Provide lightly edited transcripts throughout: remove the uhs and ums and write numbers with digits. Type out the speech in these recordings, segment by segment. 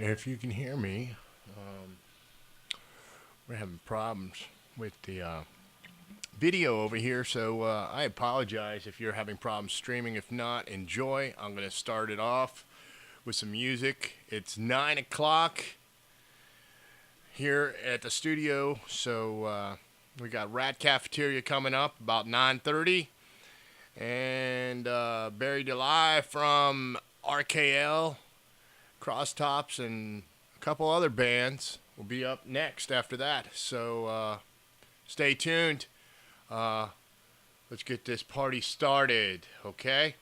right, if you can hear me, we're having problems with the video over here, so I apologize if you're having problems streaming. If not, enjoy. I'm going to start it off with some music. It's 9 o'clock here at the studio, so we got Rat Cafeteria coming up about 9:30, and Buried Alive from RKL, Crosstops, and a couple other bands will be up next after that. So stay tuned. Let's get this party started, okay?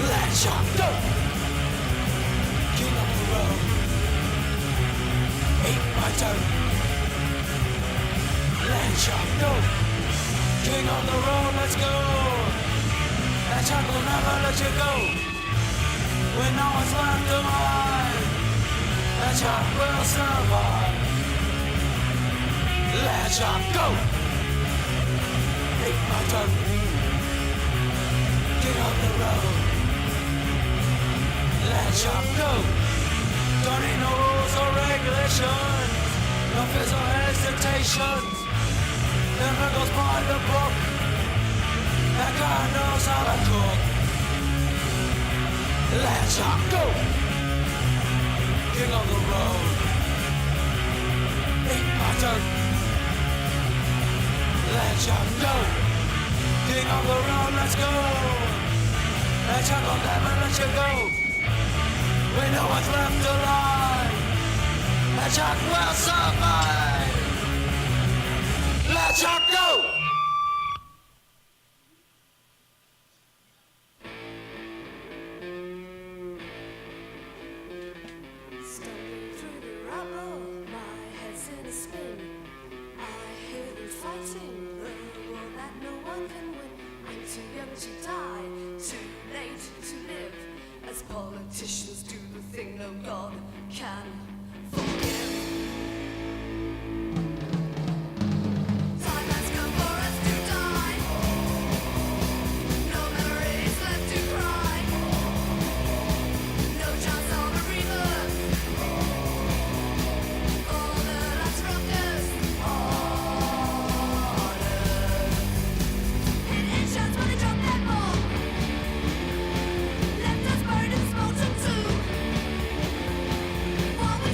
Let's go! King of the road, ain't my turn. Let's go! King on the road, let's go! That shot will never let you go. When no one's left alive, that shot will survive. Let's go! Ain't my turn. King on the road. Let's go! Don't need no rules or regulations, no fears or hesitations. Never goes by the book. That guy knows how to cook. Let's go! King of the road. Ain't my turn. Let's go! King of the road, let's go! Let's go, never let you go. We know what's left alive. That shot will survive. Let's go! Stumbling through the rubble, my head's in a spin. I hear them fighting the war that no one can win. I'm too young to die, too late to live. As politicians do the thing no God can forgive. Time has come for us to die. No memories left to cry. No chance of a rebirth. For the last ruckus on earth. In inches when they drop their bomb, left us buried in smoke and tomb. While we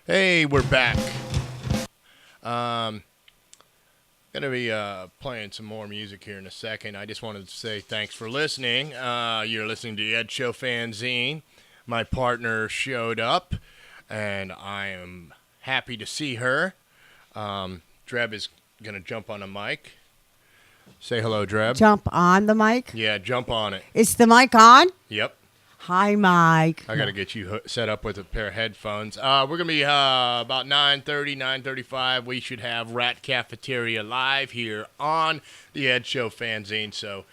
Hey, we're back. Gonna be playing some more music here in a second. I just wanted to say thanks for listening. You're listening to the Ed Show Fanzine. My partner showed up, and I am happy to see her. Dreb is gonna jump on a mic. Say hello, Dreb. Jump on the mic? Yeah, jump on it. Is the mic on? Yep. Hi, Mike. I got to get you set up with a pair of headphones. We're going to be about 9:30, 9:35. We should have Rat Cafeteria live here on the Ed Show Fanzine. So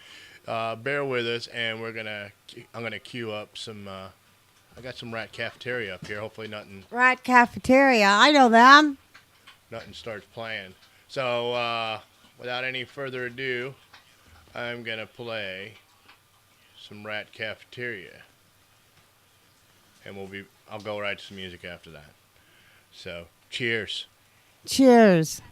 bear with us, and I'm going to queue up some. I got some Rat Cafeteria up here. Hopefully nothing Rat Cafeteria. I know them. starts playing. So without any further ado, I'm going to play some Rat Cafeteria. And I'll go right to some music after that. So, cheers. Cheers.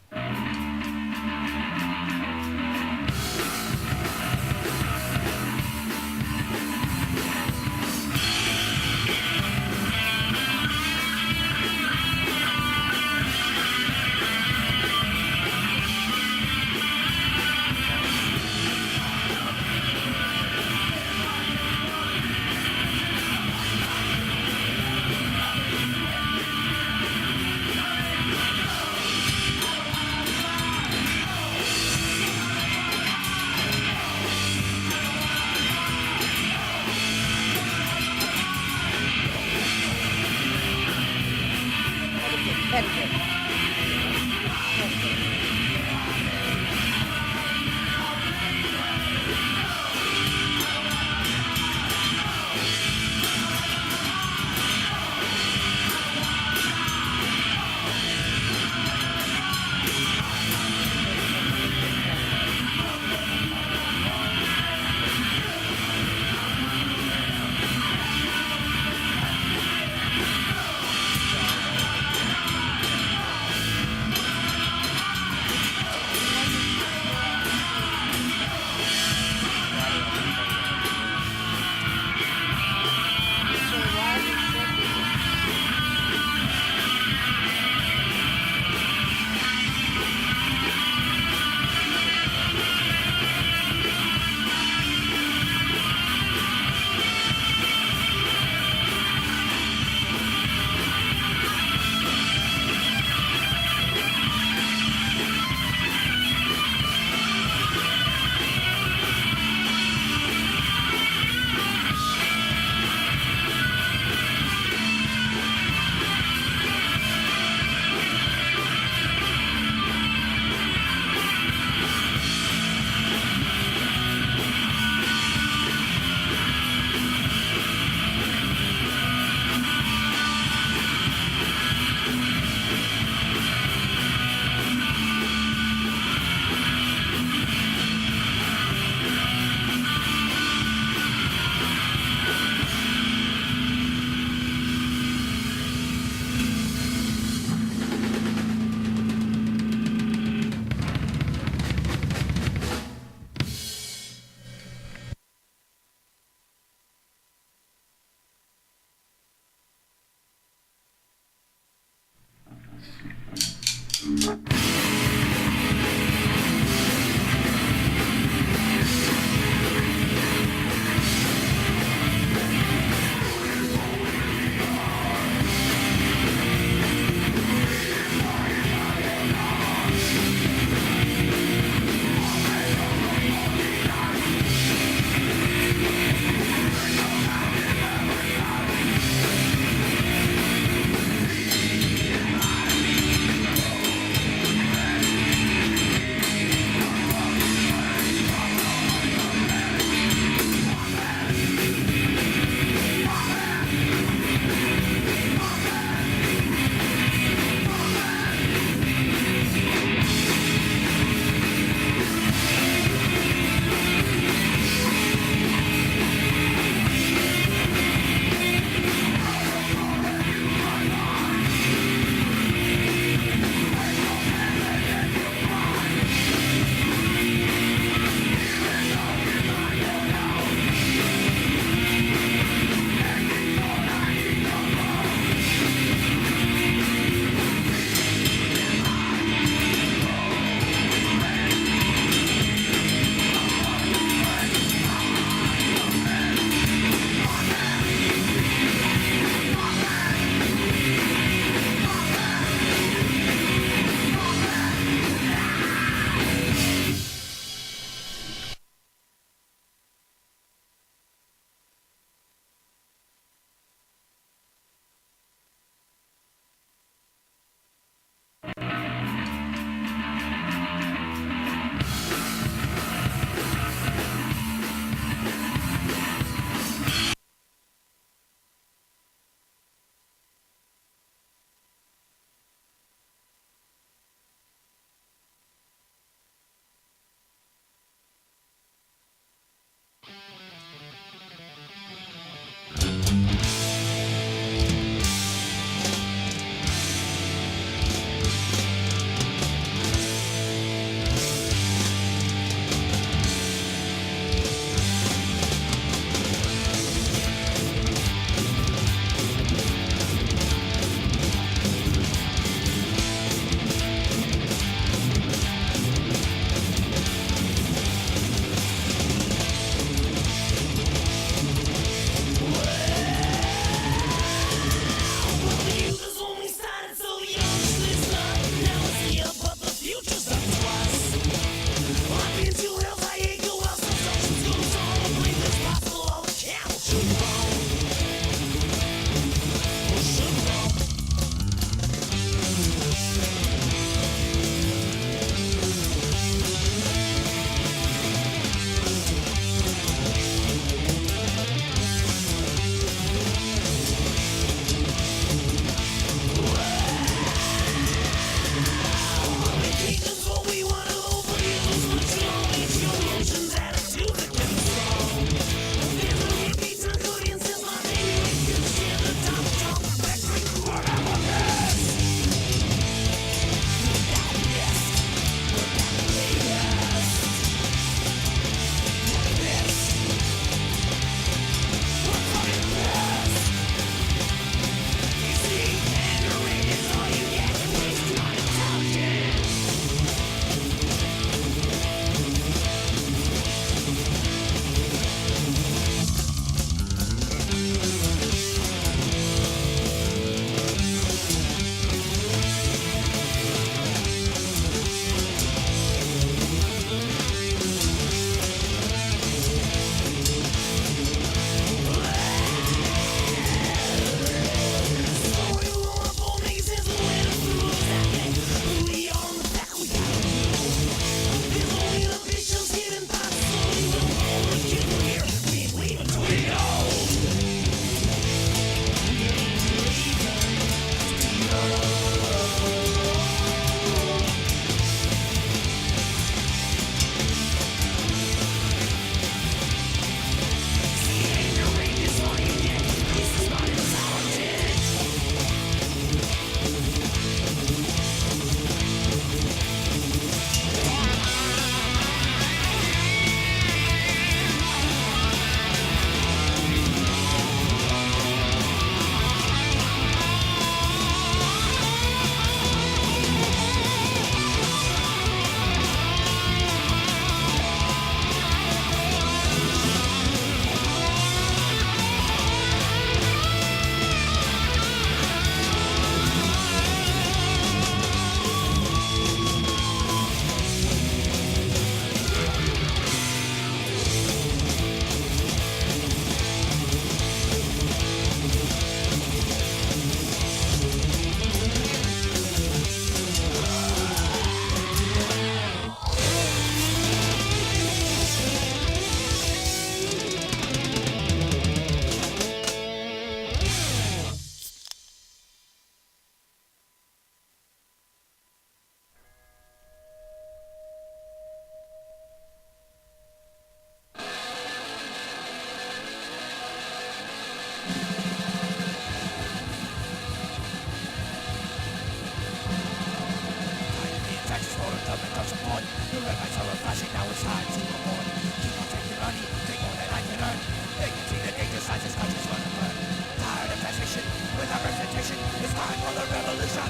The red lights are flashing, now it's time to report. Keep on taking money, take more than I can earn. They can see the danger signs, this country's gonna burn. Tired of taxation, without representation, it's time for the revolution.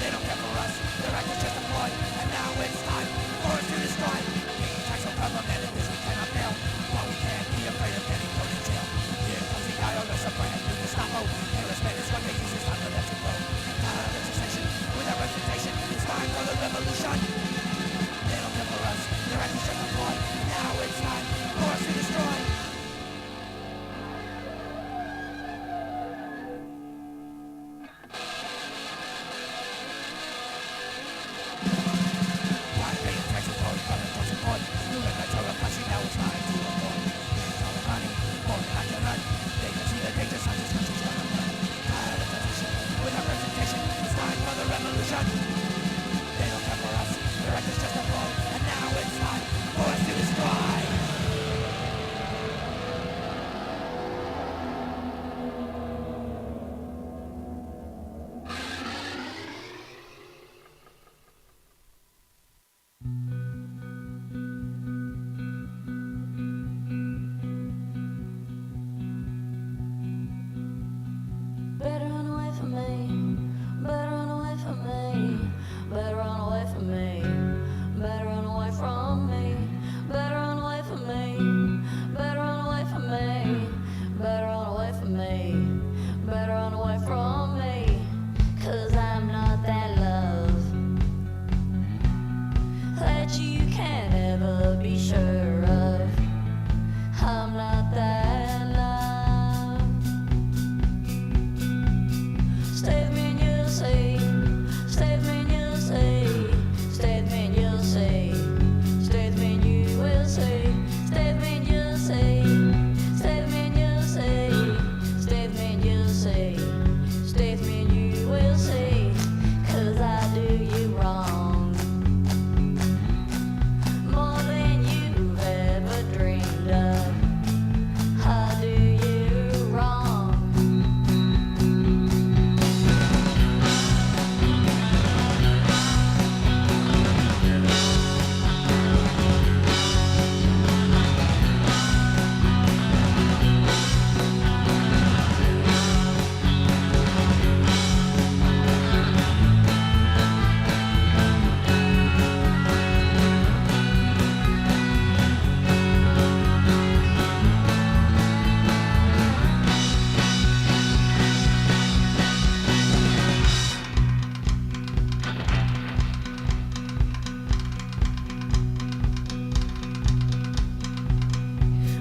They don't care for us, their act is just a ploy. And now it's time for us to destroy. Paying tax on problem, and this we cannot fail. But we can't be afraid of getting thrown in jail. Here comes the IRS, a brand new Gestapo. Harassment is what they use, it's time for them to grow. Tired of legislation, without representation, it's time for the revolution. They don't care for us, their act is just a ploy. Now it's time for us to destroy. Why paying taxes for government don't support? The red lights are flashing, now it's time to report. Paying all the money, more than I can earn. They can see the danger signs, this country's gonna burn. Tired of taxation, without representation, it's time for the revolution. They don't care for us, their act is just a ploy. And now it's time for us to destroy. Better run away from me. Better run away from me. Better run away from me. Better run away from me. Better run away from me. Better run away from me. Better run away from me. Better run away from me. 'Cause I'm not that love that you can't ever be sure of. I'm not that love. Stay with me and you'll see. Stay with me and you'll see. Stay with me and you'll see. Stay with me and you will see. Stay with me and you'll see. Stay with me and you'll see. Stay with me and you'll see. Stay with me and you will see. 'Cause I do you wrong more than you've ever dreamed of. I do you wrong.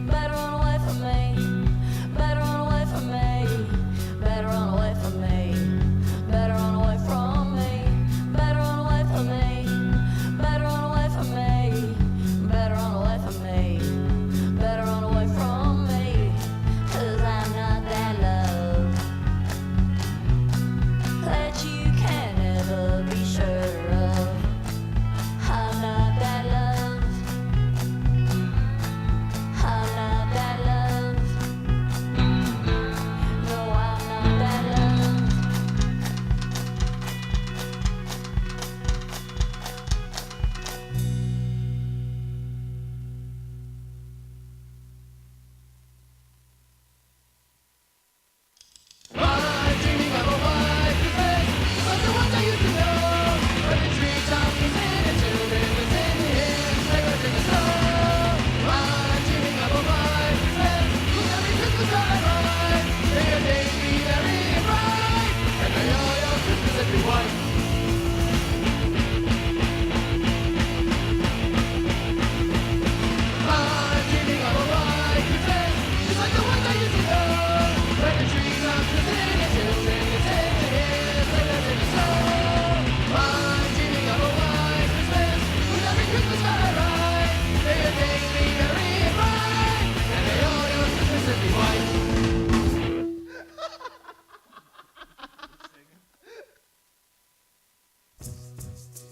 Better run away from me. Better run away from me. Better run away from me. Better run away from me. Better run away from me. Better run away from me. Better run away from me. Better run away from me. 'Cause I'm not that love that you can ever be sure of. I'm not that love. I'm not that love. No, I'm not that love.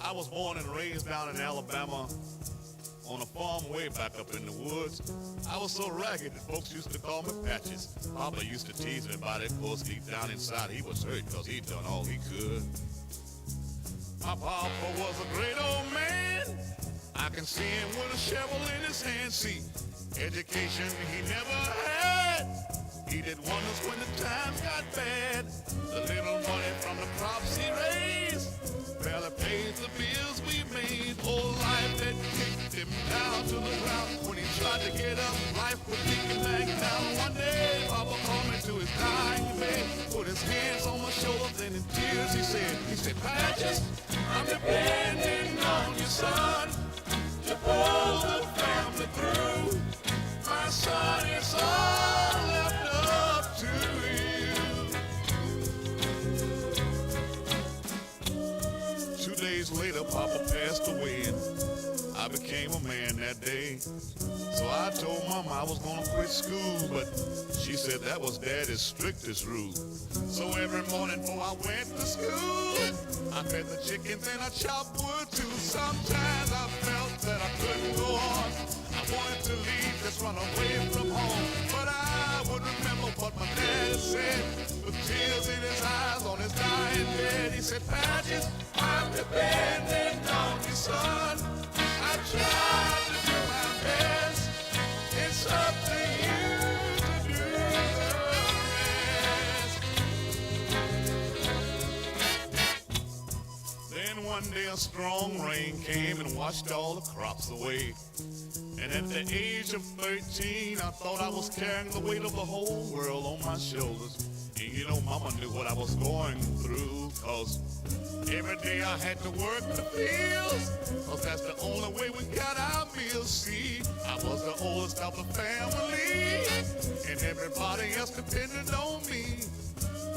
I was born and raised down in Alabama on a farm way back up in the woods. I was so ragged that folks used to call me Patches. Papa used to tease me about it, of course deep down inside he was hurt because he'd done all he could. My papa was a great old man. can see him with a shovel in his hand. See, education he never had. He did wonders when the times got bad. The little money from the crops he raised barely pays the bills we made. Old life had kicked him down to the ground. When he tried to get up, life would kick him back down. One day, Papa called me to his dying bed, put his hands on my shoulders, and in tears he said, Patches, I'm depending on you, son, to pull the family through. My son, it's all left up to you. 2 days later, Papa passed away, and I became a man that day. So I told Mama I was gonna quit school, but she said that was Daddy's strictest rule. So every morning before I went to school, I fed the chickens and I chopped wood too. Sometimes I felt that I couldn't go on. I wanted to leave, just run away from home. But I would remember what my dad said, with tears in his eyes on his dying bed. He said, Patches, I'm depending on you, son. I tried to do my best. It's up to you to do the rest. Then one day a strong rain came and washed all the crops away. And at the age of 13, I thought I was carrying the weight of the whole world on my shoulders. And you know, Mama knew what I was going through, 'cause every day I had to work the fields, 'cause that's the only way we got our meals. See, I was the oldest of the family, and everybody else depended on me.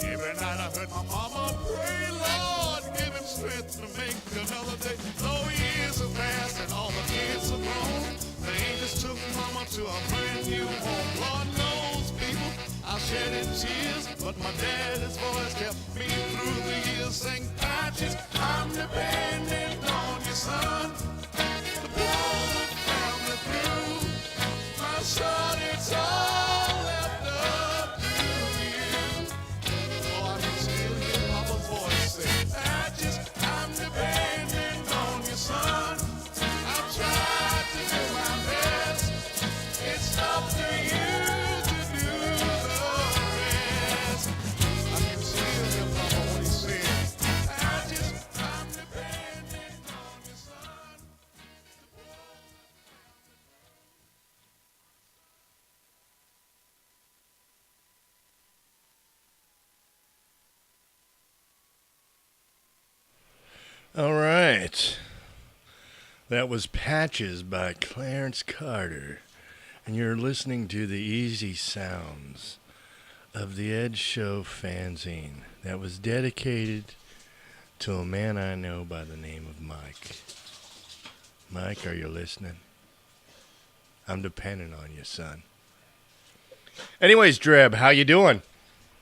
Every night I heard my mama pray, Lord, give him strength to make another day. Though years have passed and all the kids are grown, the angels took Mama to a brand new home. Lord knows, people, I shed in tears, but my daddy's voice kept me through the years, saying, Patches, I'm depending on you, son, to pull the family through. My son, it's all left up to you. Oh, I can still hear Papa's voice say, Patches, I'm depending on you, son. I've tried to do my best. It's up to you to do the rest. I can still hear Papa when he said, Patches, I'm depending on you, son. All right. That was Patches by Clarence Carter. And you're listening to the easy sounds of the Ed Show fanzine that was dedicated to a man I know by the name of Mike. Mike, are you listening? I'm depending on you, son. Anyways, Dreb, how you doing?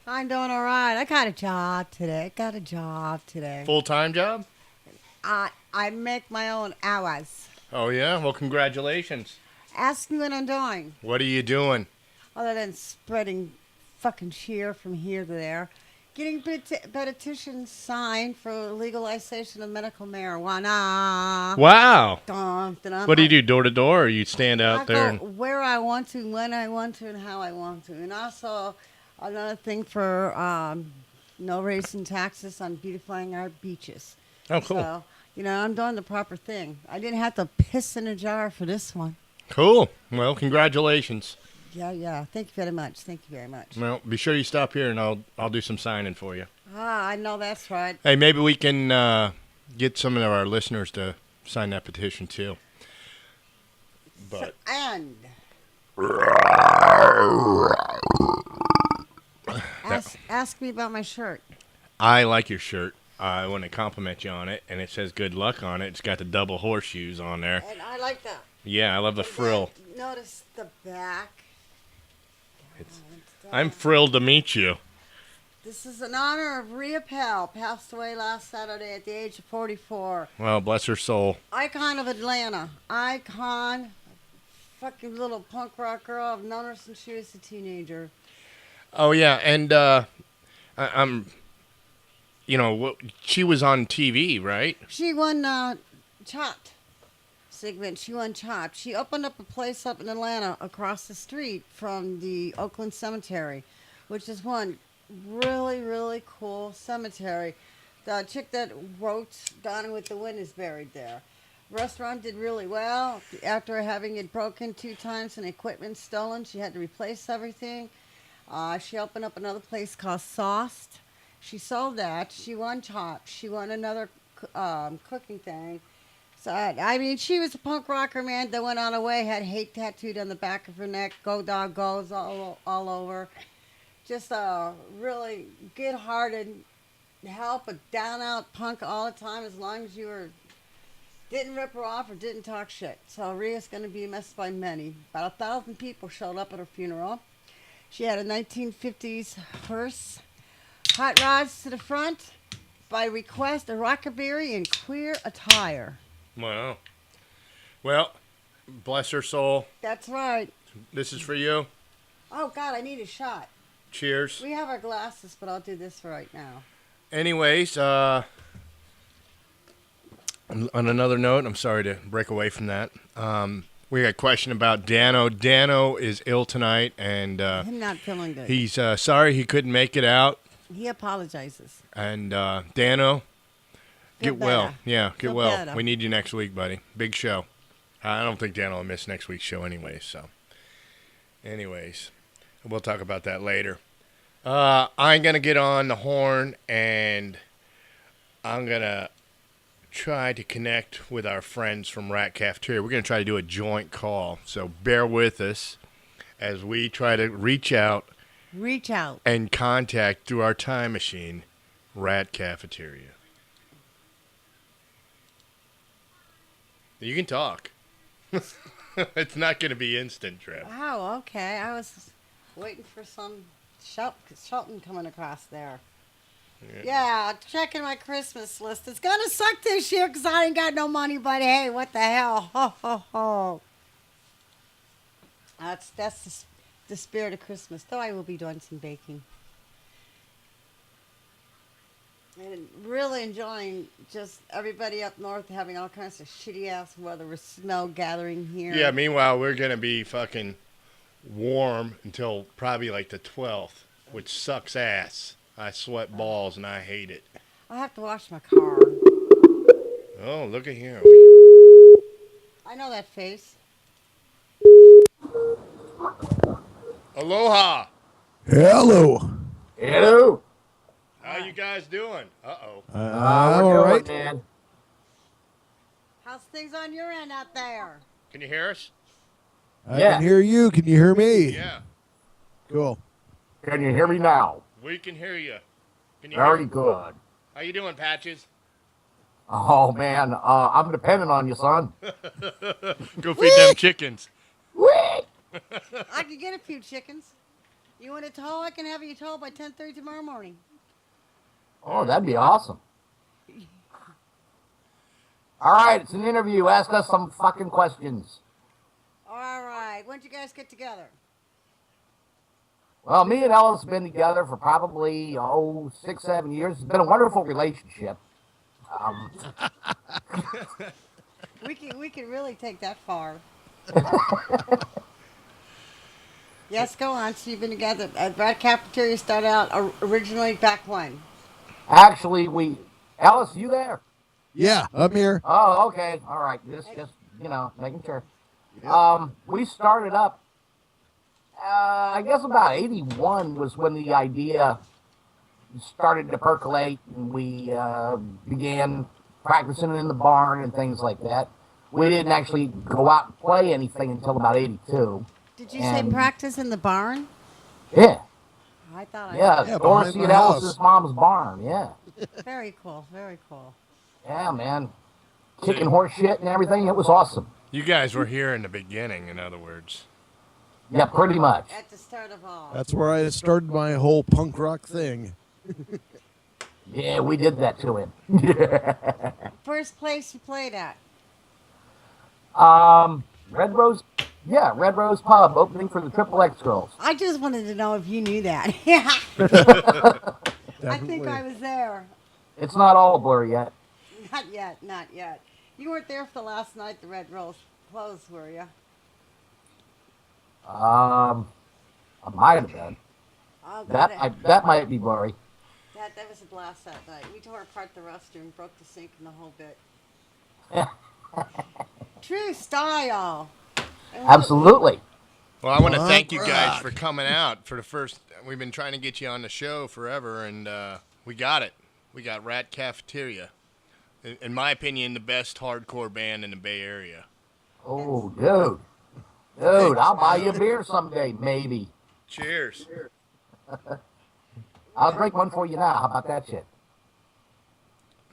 I'm doing all right. I got a job today. Full-time job? I make my own hours. Oh, yeah? Well, congratulations. Ask me what I'm doing. What are you doing? Other than spreading fucking cheer from here to there. Getting petitions signed for legalization of medical marijuana. Wow. Dun, dun, dun. What do you do, door to door, or you stand out I there? go where I want to, when I want to, and how I want to. And also another thing for no raising taxes on beautifying our beaches. Oh, cool. So, I'm doing the proper thing. I didn't have to piss in a jar for this one. Cool. Well, congratulations. Yeah. Thank you very much. Well, be sure you stop here, and I'll do some signing for you. I know that's right. Hey, maybe we can get some of our listeners to sign that petition too. But And ask me about my shirt. I like your shirt. I want to compliment you on it, and it says "Good luck" on it. It's got the double horseshoes on there. And I like that. Yeah, I love the frill. Notice the back. I'm thrilled to meet you. This is in honor of Rhea Pell, passed away last Saturday at the age of 44. Well, bless her soul. Icon of Atlanta. Fucking little punk rock girl. I've known her since she was a teenager. Oh yeah, and I'm. She was on TV, right? She won Chopped. segment. She won Chopped. She opened up a place up in Atlanta across the street from the Oakland Cemetery, which is one really, really cool cemetery. The chick that wrote Gone with the Wind is buried there. Restaurant did really well. After having it broken 2 times and equipment stolen, she had to replace everything. She opened up another place called Sauced. She sold that. She won Chopped. She won another cooking thing. So, I mean, she was a punk rocker, man, that went on her way, had hate tattooed on the back of her neck, Go Dog Goes all over. Just a really good-hearted, help a down-out punk all the time as long as you didn't rip her off or didn't talk shit. So Rhea's going to be missed by many. About 1,000 people showed up at her funeral. She had a 1950s hearse, hot rods to the front, by request, a rockabilly in queer attire. Wow. Well, bless her soul. That's right. This is for you. Oh, God, I need a shot. Cheers. We have our glasses, but I'll do this for right now. Anyways, on another note, I'm sorry to break away from that. We got a question about Dano. Dano is ill tonight, and I'm not feeling good. he's sorry he couldn't make it out. He apologizes. And Dano, Feel get well. better. Yeah, get Feel well. better. We need you next week, buddy. Big show. I don't think Dano will miss next week's show anyway. So, anyways, we'll talk about that later. I'm going to get on the horn, and I'm going to try to connect with our friends from Rat Cafeteria. We're going to try to do a joint call, so bear with us as we try to reach out and contact through our time machine Rat Cafeteria. You can talk. It's not going to be instant, Trev. Oh, okay. I was waiting for some Shelton coming across there. Yeah, checking my Christmas list. It's gonna suck this year because I ain't got no money, but hey, what the hell? Ho, ho, ho. That's the spirit of Christmas, though I will be doing some baking. And really enjoying just everybody up north having all kinds of shitty-ass weather with snow gathering here. Yeah, meanwhile, we're going to be fucking warm until probably like the 12th, which sucks ass. I sweat balls and I hate it. I'll have to wash my car. Oh, look at here. I know that face. Aloha. Hello. Hello. How you guys doing? Uh-oh. I'm We're all doing, right. man. How's things on your end out there? Can you hear us? I Yeah. can hear you. Can you hear me? Yeah, Cool. Can you hear me now? we can hear you. Can you Very hear? good. How you doing, Patches? Oh, man. I'm dependent on you, son. Go feed them chickens. Whee! I can get a few chickens. You want a tow? I can have you towed by 10:30 tomorrow morning. Oh, that'd be awesome. All right, it's an interview. Ask us some fucking questions. All right. When'd you guys get together? Well, me and Ellis have been together for probably, 6, 7 years. It's been a wonderful relationship. We can really take that far. Yes, go on. So you've been together. Rat Cafeteria started out originally back when? Actually, Ellis, you there? Yeah, I'm here. Oh, okay. All right. Just making sure. We started up, I guess about 81 was when the idea started to percolate, and we began practicing in the barn and things like that. We didn't actually go out and play anything until about 82. Did you say practice in the barn? Yeah. I thought Yeah, Yeah, Dorothy behind and my Ellis's house. mom's barn, yeah. Very cool. Very cool. Yeah, man. Kicking horse shit and everything, it was awesome. You guys were here in the beginning, in other words. Yeah, pretty much. At the start of all. That's where I started my whole punk rock thing. Yeah, we did that to him. First place you played at? Red Rose Pub, opening for the Triple X Girls. I just wanted to know if you knew that. Yeah. I think Definitely. I was there. It's not all a blur yet. Not yet. Not yet. You weren't there for the last night the Red Rose closed, were you? I might have been. Oh, God. That might be blurry. That was a blast that night. We tore apart the restroom, broke the sink and the whole bit. True style. And Absolutely. Well, I want to Punk thank you guys rock. for coming out for the first. We've been trying to get you on the show forever, and we got it. We got Rat Cafeteria. In my opinion, the best hardcore band in the Bay Area. Oh, dude. Dude, I'll buy you a beer someday, maybe. Cheers. I'll drink one for you now. How about that shit?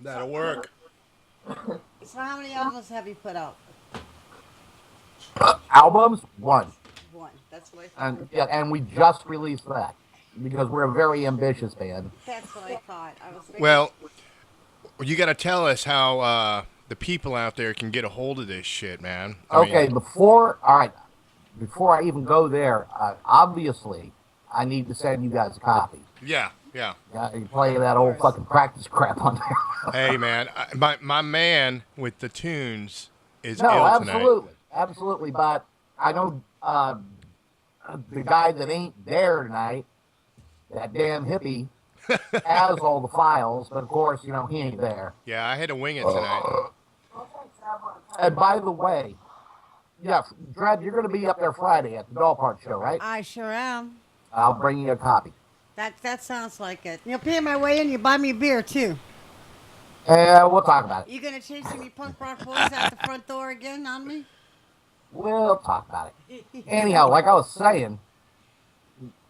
That'll work. So how many albums have you put out? Albums? One. One. That's what I thought. And we just released that because we're a very ambitious band. That's what I thought. I was thinking, Well, you got to tell us how the people out there can get a hold of this shit, man. I mean, Okay, before I even go there, obviously, I need to send you guys a copy. yeah. You play that old fucking practice crap on there. Hey, man, my man with the tunes is No, ill tonight. absolutely. But I know the guy that ain't there tonight, that damn hippie, has all the files. But of course, he ain't there. Yeah, I had to wing it tonight. And by the way, yeah, Dredd, you're going to be up there Friday at the Doll Park show, right? I sure am. I'll bring you a copy. That sounds like it. You'll pay my way in. You buy me a beer too. We'll talk about it. You gonna chase any punk rock boys out the front door again on me? We'll talk about it. Anyhow, like I was saying,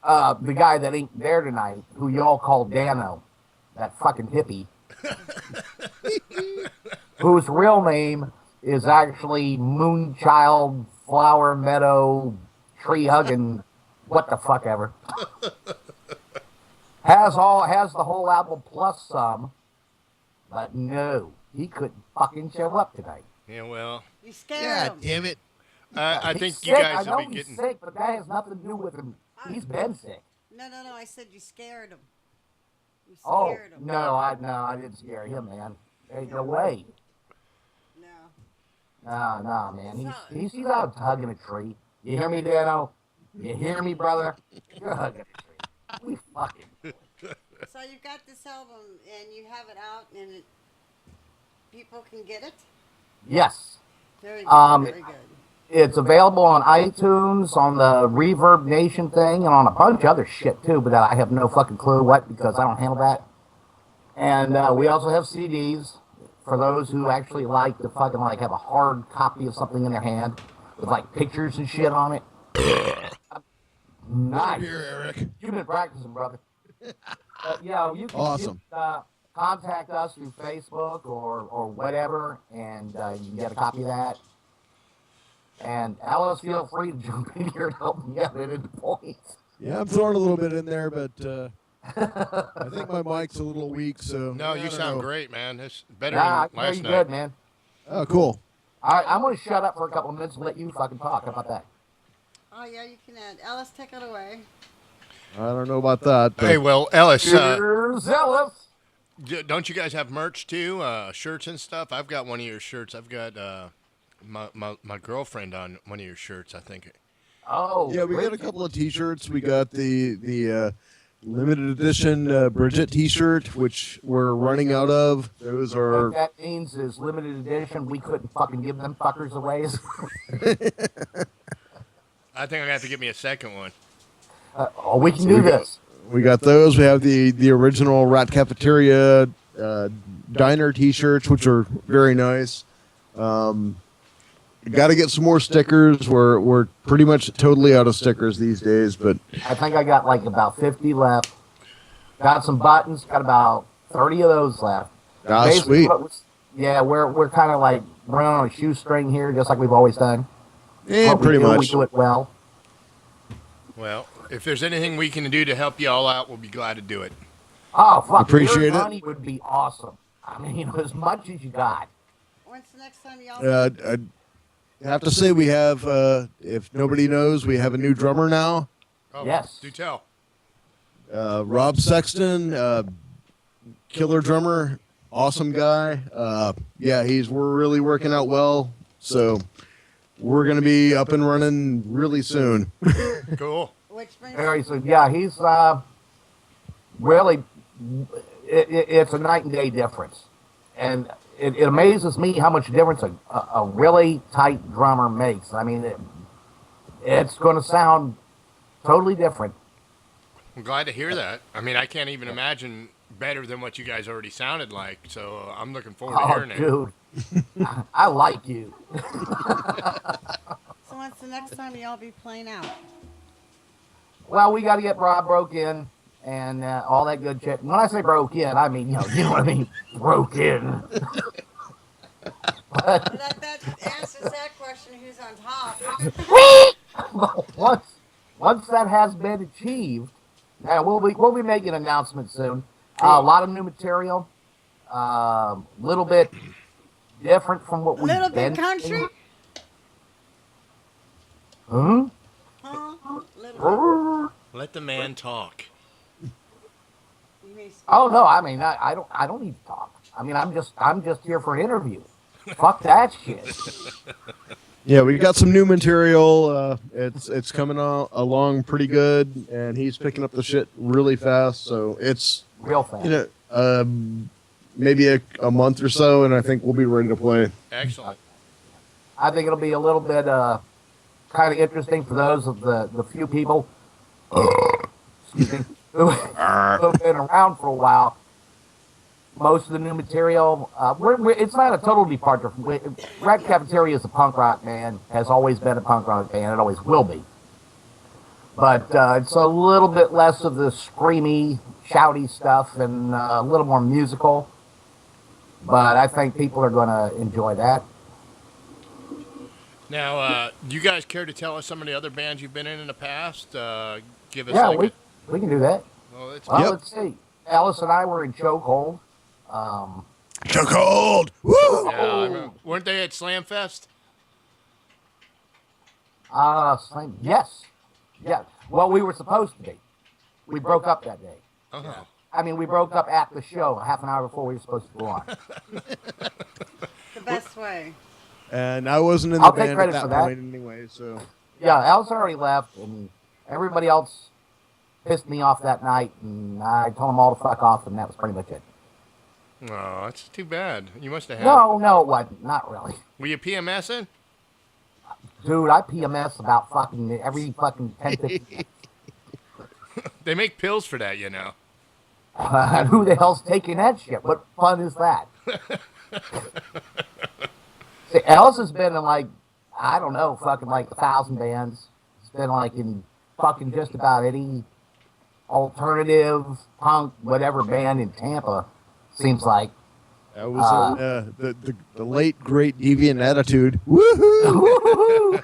the guy that ain't there tonight, who y'all call Dano, that fucking hippie, whose real name is actually Moonchild Flower Meadow Tree Hugging, what the fuck ever, has the whole album plus some, but no, he couldn't fucking show up tonight. Yeah, well, You scared God him. damn it. I He's think sick. you guys I know will be he's getting. sick, but that has nothing to do with him. He's been sick. No. I said you scared him. You Oh scared him. no, I didn't scare him, man. Ain't no way. No. No, man. He's out hugging a tree. You hear me, Dano? You hear me, brother? You're hugging a tree. We fucking. So you've got this album and you have it out and people can get it? Yes. Very good. Very good. It's available on iTunes, on the Reverb Nation thing, and on a bunch of other shit too, but I have no fucking clue what because I don't handle that. And we also have CDs for those who actually like to fucking have a hard copy of something in their hand with pictures and shit on it. Nice. Here, Eric. You've been practicing, brother. Yeah, you can Awesome. just, contact us through Facebook or whatever, and you can get a copy of that. And Alice, feel free to jump in here and help me out at any point. Yeah, I'm throwing a little bit in there, but I think my mic's a little weak, so. No, I you don't sound know. great, man. It's better Nah, than last you're night. good, man. Oh, cool. All right, I'm going to shut up for a couple of minutes and let you fucking talk. How about that? Oh yeah, you can add. Alice, take it away. I don't know about that. But Hey, well, Ellis, Cheers, Ellis. don't you guys have merch too? Shirts and stuff? I've got one of your shirts. I've got my girlfriend on one of your shirts, I think. Oh, yeah, we got a couple of T-shirts. We got the limited edition Bridget T-shirt, which we're running out of. Those are. What that means is limited edition. We couldn't fucking give them fuckers away. I think I'm gonna have to get me a second one. We can do this. We got those. We have the original Rat Cafeteria diner T-shirts, which are very nice. Got to get some more stickers. We're pretty much totally out of stickers these days, but I think I got about 50 left. Got some buttons. Got about 30 of those left. Basically, sweet. Yeah, we're kind of we're on a shoestring here, just like we've always done. Yeah, What we pretty do, We much. do it well. Well, if there's anything we can do to help you all out, we'll be glad to do it. Oh, fuck. Appreciate beer and it. honey would be awesome. I mean, as much as you got. When's the next time y'all? I have to say we have, if nobody knows, we have a new drummer now. Oh, Yes. Do tell. Rob Sexton, killer drummer. awesome guy. Yeah, we're really working out well. So we're going to be up and running really soon. Cool. Which brings Very soon. Yeah, he's really. It's a night and day difference, and it amazes me how much difference a really tight drummer makes. I mean, it's going to sound totally different. I'm glad to hear that. I mean, I can't even imagine better than what you guys already sounded like. So I'm looking forward to Oh, hearing it. dude, I like you. So when's the next time y'all be playing out? Well, we got to get Rob broke in and all that good shit. When I say broke in, I mean, you know what I mean, broke in. That answers that question. Who's on top? once that has been achieved, we'll be making an announcement soon. A lot of new material, little bit different from what we've Little been. bit country? Huh? Huh? Little Let the man talk. bit. You may speak. Oh no, I mean I don't need to talk. I mean I'm just here for an interview. Fuck that shit. Yeah, we got some new material. It's coming along pretty good, and he's picking up the shit really fast. So it's Real fast. maybe a month or so, and I think we'll be ready to play. Excellent. I think it'll be a little bit kind of interesting for those of the few people excuse me, who have been around for a while. Most of the new material, it's not a total departure. Rat Cafeteria is a punk rock band, has always been a punk rock band, it always will be. But it's a little bit less of the screamy, shouty stuff and a little more musical. But I think people are going to enjoy that. Now, do you guys care to tell us some of the other bands you've been in the past? Give us Yeah, like we can do that. well, it's Well, Yep. let's see. Alice and I were in Chokehold. Chokehold! Woo! yeah, I remember. Weren't they at Slam Fest? Yes. Yeah. Well, we were supposed to be. We broke up that day. Uh-huh. I mean, we broke up at the show half an hour before we were supposed to go on. The best way. And I wasn't in the I'll take band at credit that for that. point anyway, so Yeah, Alice already left, and everybody else pissed me off that night, and I told them all to fuck off, and that was pretty much it. Oh, that's too bad. You must have had. No, it wasn't. Not really. Were you PMSing? Dude, I PMS about fucking every fucking 10, 15 They make pills for that, you know. who the hell's taking that shit? What fun is that? See, Alice has been in like, I don't know, fucking like 1,000 bands. It's been like in fucking just about any alternative, punk, whatever band in Tampa, seems like. that was the late great Deviant Attitude. Woohoo!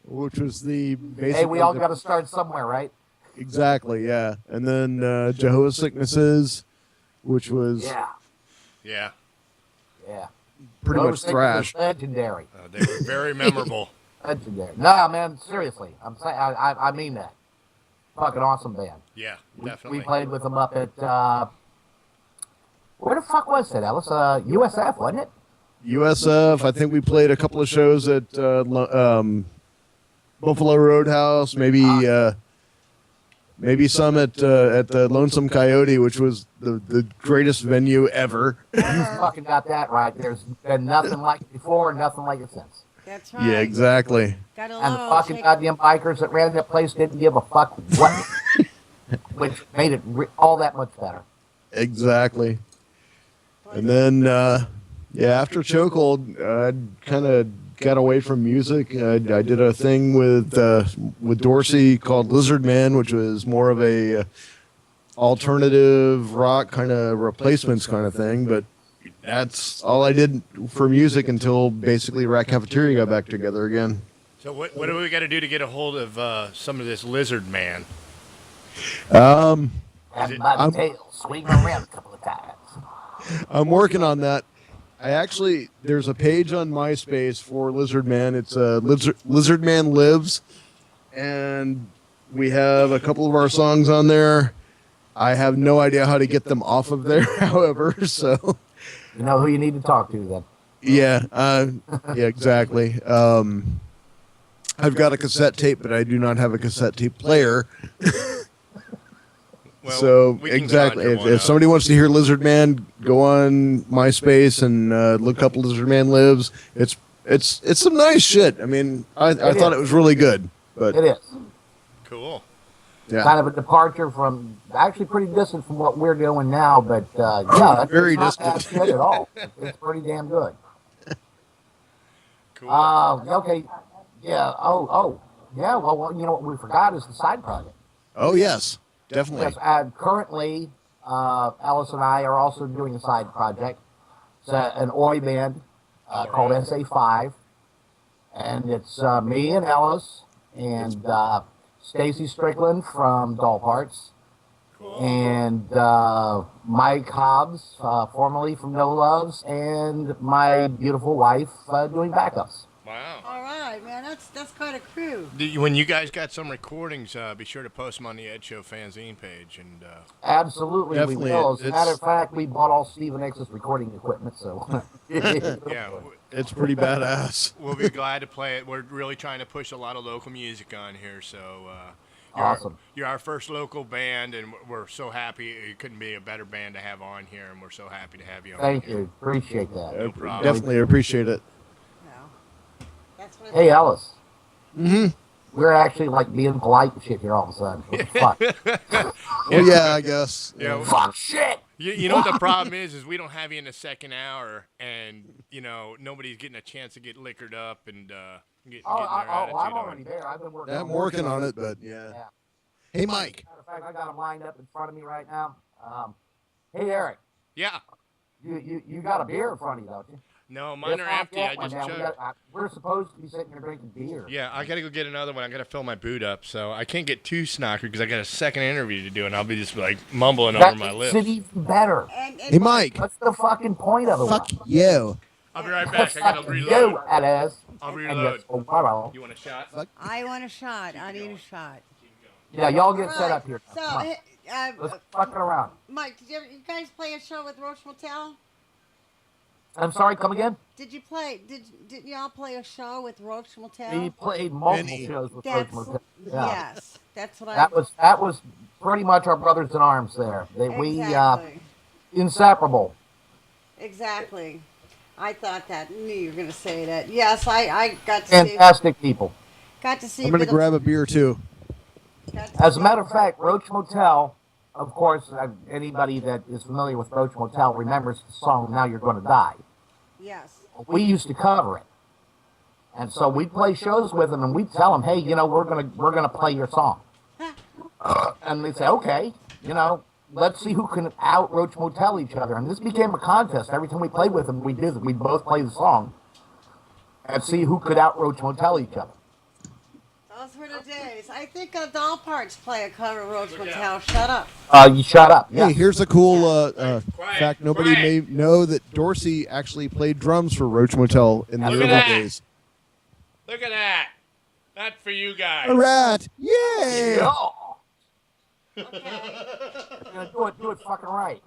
Which was the basically Hey, we all the- got to start somewhere, right? exactly, yeah. And then Jehovah's Sicknesses, which was Yeah, Yeah. yeah. pretty Those much things thrash. are legendary. They were very memorable. Legendary. No, man, seriously. I'm saying, I mean that. Fucking awesome band. Yeah, We definitely. played with them up at, where the fuck was it, Ellis? USF, wasn't it? USF. I think we played a couple of shows at Buffalo Roadhouse. Maybe some at the Lonesome Coyote, which was the greatest venue ever. You fucking got that right. There's been nothing like it before and nothing like it since. That's right. Yeah, exactly. Got a And the low, fucking shake- goddamn bikers that ran that place didn't give a fuck what, which made it all that much better. Exactly. And then, after Chokehold, I kind of got away from music. I did a thing with Dorsey called Lizard Man, which was more of a alternative rock kind of replacements kind of thing. But that's all I did for music until basically Rat Cafeteria got back together again. So what do we got to do to get a hold of some of this Lizard Man? And by the I'm- tail, swing around a couple of times. I'm working on that. There's a page on MySpace for Lizard Man. It's Lizard Man Lives, and we have a couple of our songs on there. I have no idea how to get them off of there. However, so You know who you need to talk to then. yeah, yeah, exactly. I've got a cassette tape, but I do not have a cassette tape player. Well, So we can exactly, conjure if, one if up. somebody wants to hear Lizard Man, go on MySpace and look up Lizard Man Lives. It's some nice shit. I mean, I thought it was really good, but It is Cool. yeah, kind of a departure from, actually pretty distant from what we're doing now, but yeah, Very it's not bad distant. shit at all. It's pretty damn good. Cool. Okay, yeah. Yeah. Well, you know what we forgot is the side project. oh yes, definitely. Yes, currently, Alice and I are also doing a side project. It's an Oi band called SA5, and it's me and Alice and Stacy Strickland from Doll Parts, and Mike Hobbs, formerly from No Loves, and my beautiful wife doing backups. Wow. All right, man. That's quite a crew. When you guys got some recordings, be sure to post them on the Ed Show fanzine page. And Absolutely, Definitely, we will. As a it's- matter of fact, we bought all Stephen X's recording equipment, so yeah, It's pretty badass. we'll be glad to play it. We're really trying to push a lot of local music on here, so you're Awesome. You're our first local band, and we're so happy. It couldn't be a better band to have on here, and we're so happy to have you on thank here. you, appreciate that. No problem. Definitely appreciate it. No. That's what Hey, Alice. Mm-hmm. We're actually like being polite and shit here all of a sudden. What the fuck? Well, yeah, I guess. Yeah, Fuck shit. you know what the problem is we don't have you in the second hour, and nobody's getting a chance to get liquored up and get Oh, their attitude I'm on. already there. I've been working. I'm working on it, but yeah. Yeah. Hey, Mike. Matter of fact, I got them lined up in front of me right now. Hey, Eric, Yeah. you got a beer in front of you, don't you? No, mine It's are not empty. yet I one just now. chugged. We're supposed to be sitting here drinking beer. Yeah, I gotta go get another one. I gotta fill my boot up, so I can't get too snockered because I got a second interview to do, and I'll be just like mumbling over That my makes lips. it even better. And Hey, Mike. What's the fucking point of it? Fuck you. I'll be right back. I gotta You, reload. Alice. I'll And reload. yes, oh, hello. You want a shot? I want a shot. I need a shot. Yeah, y'all get All set right, up here. So, Come on. Let's fuck it around. Mike, did you guys play a show with Roach Motel? I'm sorry, come again? Did you play? Did y'all play a show with Roach Motel? We played multiple Many. shows with That's Roach Motel. Yeah. yes. That's what That was pretty much our brothers in arms there. We exactly. inseparable. Exactly. I thought that. Knew you were gonna say that. Yes, I got to see. Fantastic people. Got to see. I'm going to bit of- grab a beer, too. got to As a see- matter of fact, Roach Motel, of course, anybody that is familiar with Roach Motel remembers the song "Now You're Gonna Die." Yes. We used to cover it, and so we'd play shows with them, and we'd tell them, "Hey, we're gonna play your song," and they'd say, "Okay, let's see who can out Roach Motel each other." And this became a contest. Every time we played with them, we'd both play the song and see who could out Roach Motel each other. Those were the days. I think Doll Parts play a cover of Roach Motel. Shut up. You shut up. Yeah. Hey, here's a cool Quiet, fact. Nobody quiet. may know that Dorsey actually played drums for Roach Motel in the Look early at that. days. Look at that. Not for you guys. All right. Yay! Yeah. Okay. Do it fucking right.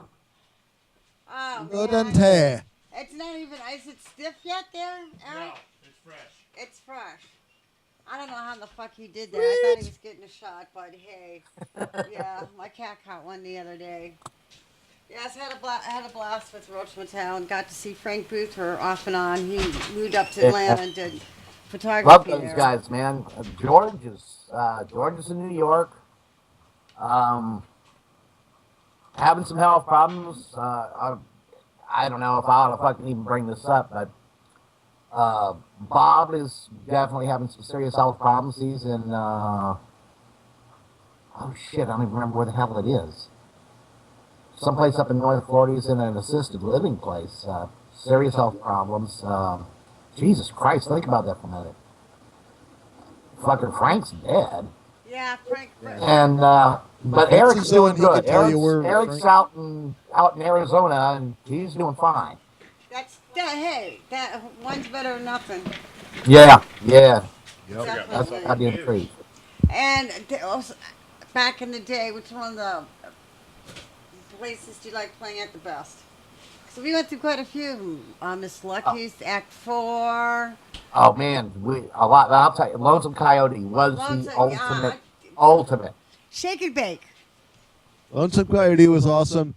Oh, Good man. and tear. It's not even. Is it stiff yet, there, Eric? it's fresh. It's fresh. I don't know how the fuck he did that. I thought he was getting a shot, but hey, yeah, my cat caught one the other day. Yes, had a blast with Roach Motel and got to see Frank Buther off and on. He moved up to Atlanta and did photography Love those there. guys, man. George is in New York. Having some health problems. I don't know if I ought to fucking even bring this up, but Bob is definitely having some serious health problems. He's in oh shit, I don't even remember where the hell it is. Someplace up in North Florida. He's in an assisted living place. Serious health problems. Jesus Christ, think about that for a minute. Fucking Frank's dead. Yeah, Frank. And but Frank's Eric's is doing doing, he can good. tell you where Eric's Frank- out in Arizona, and he's doing fine. That's that. Hey, that one's better than nothing. Yeah. Yep. That's Definitely. goddamn truth. And back in the day, which one of the places do you like playing at the best? So we went through quite a few. Miss Lucky's Act 4. Oh man, a lot. I'll tell you, Lonesome Coyote was Lonesome, the yeah. ultimate. Shake and Bake. Lonesome Coyote was awesome.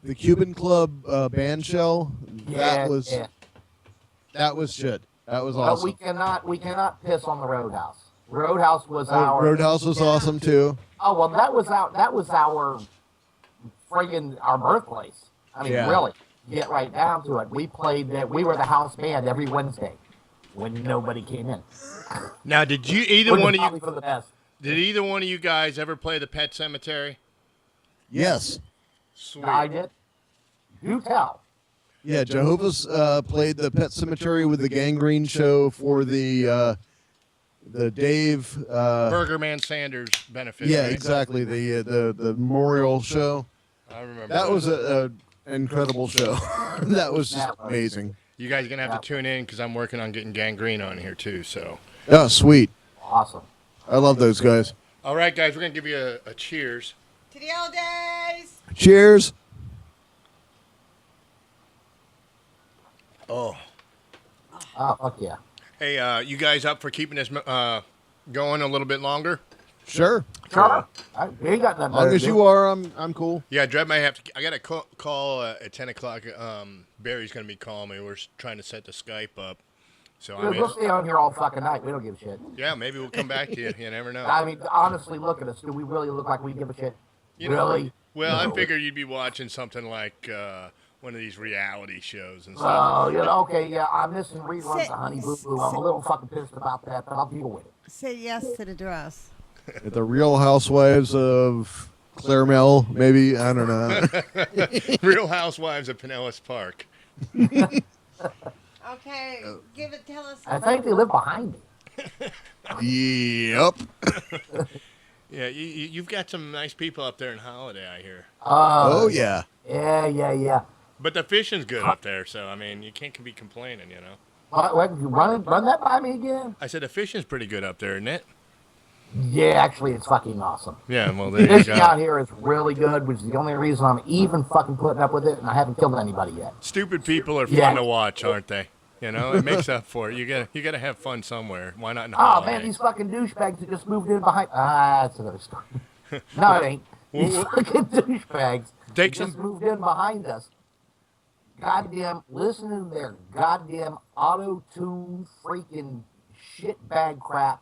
The Cuban Club band shell, that was shit. That was But awesome. we cannot piss on the Roadhouse. Roadhouse was our Roadhouse was awesome too. Oh well, that was our friggin' our birthplace. I mean, Yeah. really, get right down to it. We played that. We were the house band every Wednesday when nobody came in. Now, did you either Which one is of probably you for the best. did either one of you guys ever play the Pet Cemetery? Yes. Sweet. I did. Do tell. Yeah, Jehovah's played the Pet Cemetery with the Gangrene show for the Dave. Burgerman Sanders benefit. Yeah, right? exactly. The memorial show. I remember. That was an incredible show. That was just amazing. You guys are gonna have to tune in because I'm working on getting Gangrene on here too. So. Oh, sweet. Awesome. I love those guys. All right, guys, we're gonna give you a cheers. To the old days. Cheers. Oh. Oh fuck yeah. Hey, you guys up for keeping this going a little bit longer? Sure. Sure. You ain't got nothing. As long as you are, I'm cool. Yeah, Dred might have to. I got a call at 10 o'clock. Barry's gonna be calling me. We're trying to set the Skype up. So I mean, We'll stay on here all fucking night. We don't give a shit. yeah, maybe we'll come back to you. You never know. I mean, honestly, look at us. Do we really look like we give a shit? You know, Really? well, I No. figured you'd be watching something like one of these reality shows and stuff. Oh, you know, okay, yeah, I'm missing reruns Say- of Honey Boo Boo. I'm a little fucking pissed about that, but I'll deal with it. Say yes to the dress. The Real Housewives of Claremelle, maybe. I don't know. Real Housewives of Pinellas Park. Okay, tell us. I think they live behind me. Yep. Yeah, you've got some nice people up there in Holiday, I hear. Oh, yeah. Yeah. But the fishing's good up there, so I mean, you can't be complaining, you know. What, you run that by me again? I said the fishing's pretty good up there, isn't it? Yeah, actually, it's fucking awesome. Yeah, well, there you Fishing out go. here is really good, which is the only reason I'm even fucking putting up with it, and I haven't killed anybody yet. Stupid people are fun Yeah. to watch, aren't they? You know, it makes up for it. You gotta have fun somewhere. Why not in Oh, Holiday? man, these fucking douchebags that just moved in behind... Ah, that's another story. No, it ain't. These fucking douchebags Take just some- moved in behind us. Goddamn, listen to their goddamn auto-tune freaking shitbag crap.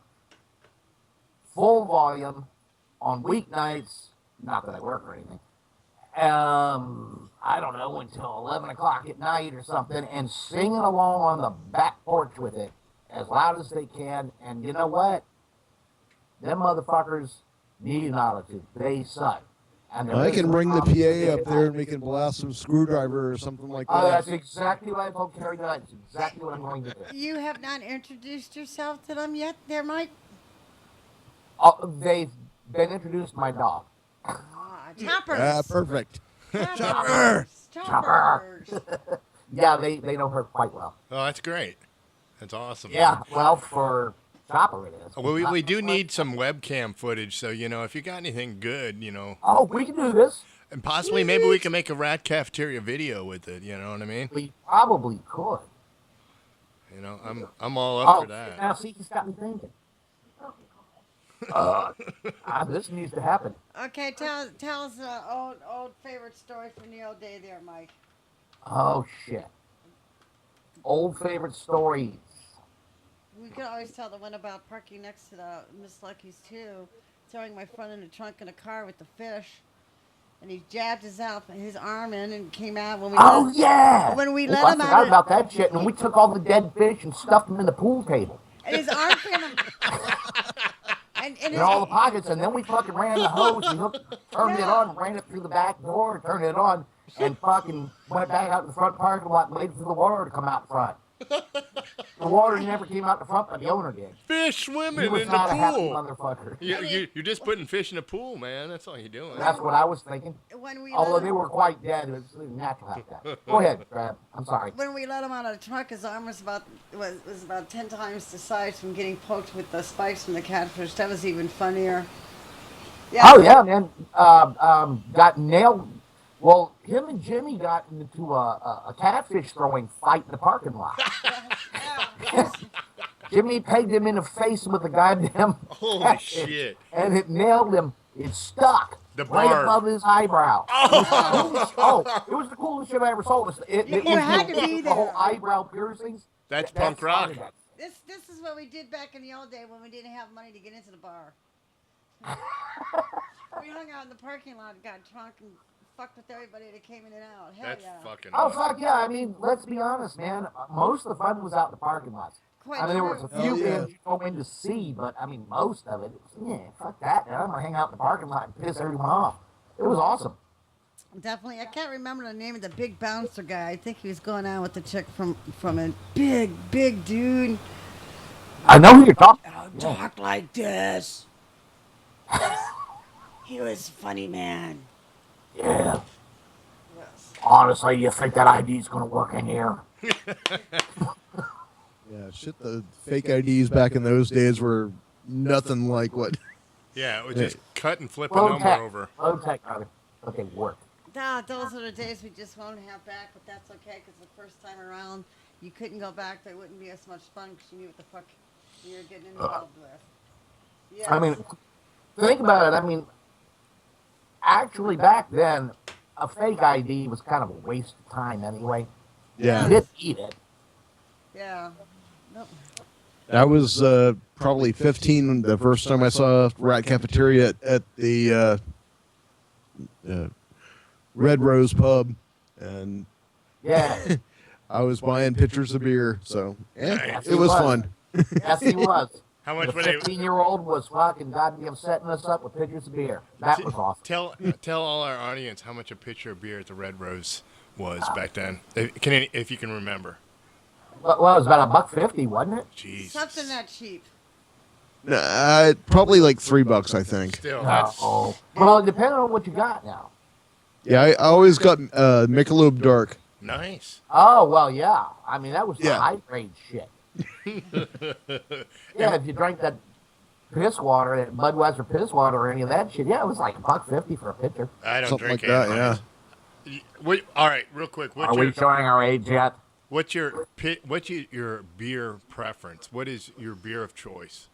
Full volume on weeknights. Not that I work or anything. I don't know, until 11 o'clock at night or something, and singing along on the back porch with it as loud as they can. And you know what? Them motherfuckers need an auto-tune. They suck. And I can bring the PA up there and we can blast some Screwdriver or something like Oh, that. that's exactly what I told Carrie tonight. That's exactly what I'm going to do. You have not introduced yourself to them yet, there, Mike? Oh, they've been introduced to my dog. Choppers. Ah, perfect. Choppers. Choppers. Yeah, they know her quite well. Oh, that's great. That's awesome. Yeah, well, for Chopper it is. Well, we do need some webcam footage, so, you know, if you got anything good, you know, Oh, we can do this. and possibly maybe we can make a Rat Cafeteria video with it, you know what I mean? We probably could. You know, I'm all up for that. Now see, he's got me thinking. This needs to happen. Okay, tell us an old favorite story from the old day there, Mike. Oh, shit. Old favorite stories. We could always tell the one about parking next to the Miss Lucky's too, throwing my friend in the trunk in a car with the fish, and he jabbed his arm in and came out when we. Oh, yeah! When we Ooh, let I him forgot out. about that shit, and we took all the dead fish and stuffed them in the pool table. And his arm came. And In his, all the pockets, and then we fucking ran the hose, turned it on, ran it through the back door, turned it on, and fucking went back out in the front parking lot and waited for the water to come out front. The water never came out the front, but the owner did. Fish He swimming was in the not a happy pool. motherfucker. You're just putting fish in a pool, man. That's all you're doing. That's what I was thinking. when we Although let they him, were quite dead, it was natural habitat. Go ahead, Brad. I'm sorry. when we let him out of the trunk, his arm was about 10 times the size from getting poked with the spikes from the catfish. That was even funnier. Oh yeah, man. Got nailed. Well, him and Jimmy got into a catfish throwing fight in the parking lot. Jimmy pegged him in the face with a goddamn Holy catfish, shit. and it nailed him. It stuck The right barb. above his eyebrow. It was the coolest shit I ever saw. It You was had to be the whole there. eyebrow piercings. That's punk rock. started it. This is what we did back in the old day when we didn't have money to get into the bar. We hung out in the parking lot and got drunk and fucked with everybody that came in and out. Hell That's yeah. fucking Oh, awesome. fuck yeah. I mean, let's be honest, man. Most of the fun was out in the parking lots. Quite I mean, there was true. a few Hell yeah. bands you go in to see, but I mean, most of it, fuck that, man. I'm going to hang out in the parking lot and piss everyone off. It was awesome. Definitely. I can't remember the name of the big bouncer guy. I think he was going out with the chick from a big dude. I know who you're talking about. Talk like this. He was a funny man. Yeah. Yes. Honestly, you think that ID's going to work in here? Yeah, shit. The fake IDs back in those days were nothing like what. Yeah, it would just cut and flip a Low number tech. over. Low tech, okay, work. Those are the days we just won't have back, but that's okay because the first time around you couldn't go back. There wouldn't be as much fun because you knew what the fuck you were getting involved with. Yes. I mean, think about it. I mean, actually, back then, a fake ID was kind of a waste of time anyway. You Yeah, didn't need it. Yeah. Nope. that was probably 15 the first time I saw Rat Cafeteria at the Red Rose Pub, and Yeah. I was buying pitchers of beer, so Yes, it was he fun. Yes, he was. How much The were they? 15-year-old was fucking goddamn setting us up with pitchers of beer. That was awesome. Tell all our audience how much a pitcher of beer at the Red Rose was back then. If you can remember. Well, it was about $1.50, wasn't it? Jeez. Something that cheap. Probably like $3, I think. Still, that's Oh. Well, depending on what you got now. Yeah, I always got Michelob Dark. nice. Oh, well, yeah. I mean, that was the Yeah. high grade shit. Yeah, if you drank that piss water, that Budweiser piss water or any of that shit, yeah, it was like $1.50 for a pitcher. I don't Something drink like that, Anheuser. All right, real quick. Are we showing our age yet? What's your beer preference? What is your beer of choice?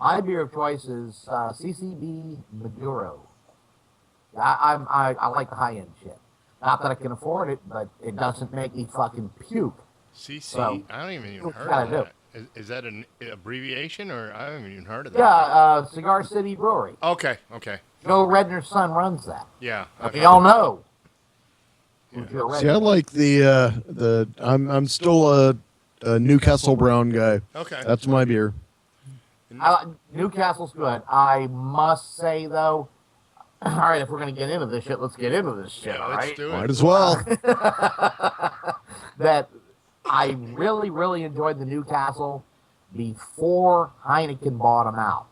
My beer of choice is CCB Maduro. I like the high end shit. Not that I can afford it, but it doesn't make me fucking puke. CC. So, I don't even what heard you gotta of that. Is that an abbreviation, or I haven't even heard of that? Yeah, Cigar City Brewery. Okay. Joe Redner's son runs that. Yeah. We all know. who Joe See, I Redner. like the I'm still a Newcastle Brown guy. Okay. That's my beer. Newcastle's good. I must say though. All right, if we're gonna get into this shit, let's get into this shit. Yeah, all let's right. do Might it. as well. That I really, really enjoyed the Newcastle before Heineken bought them out,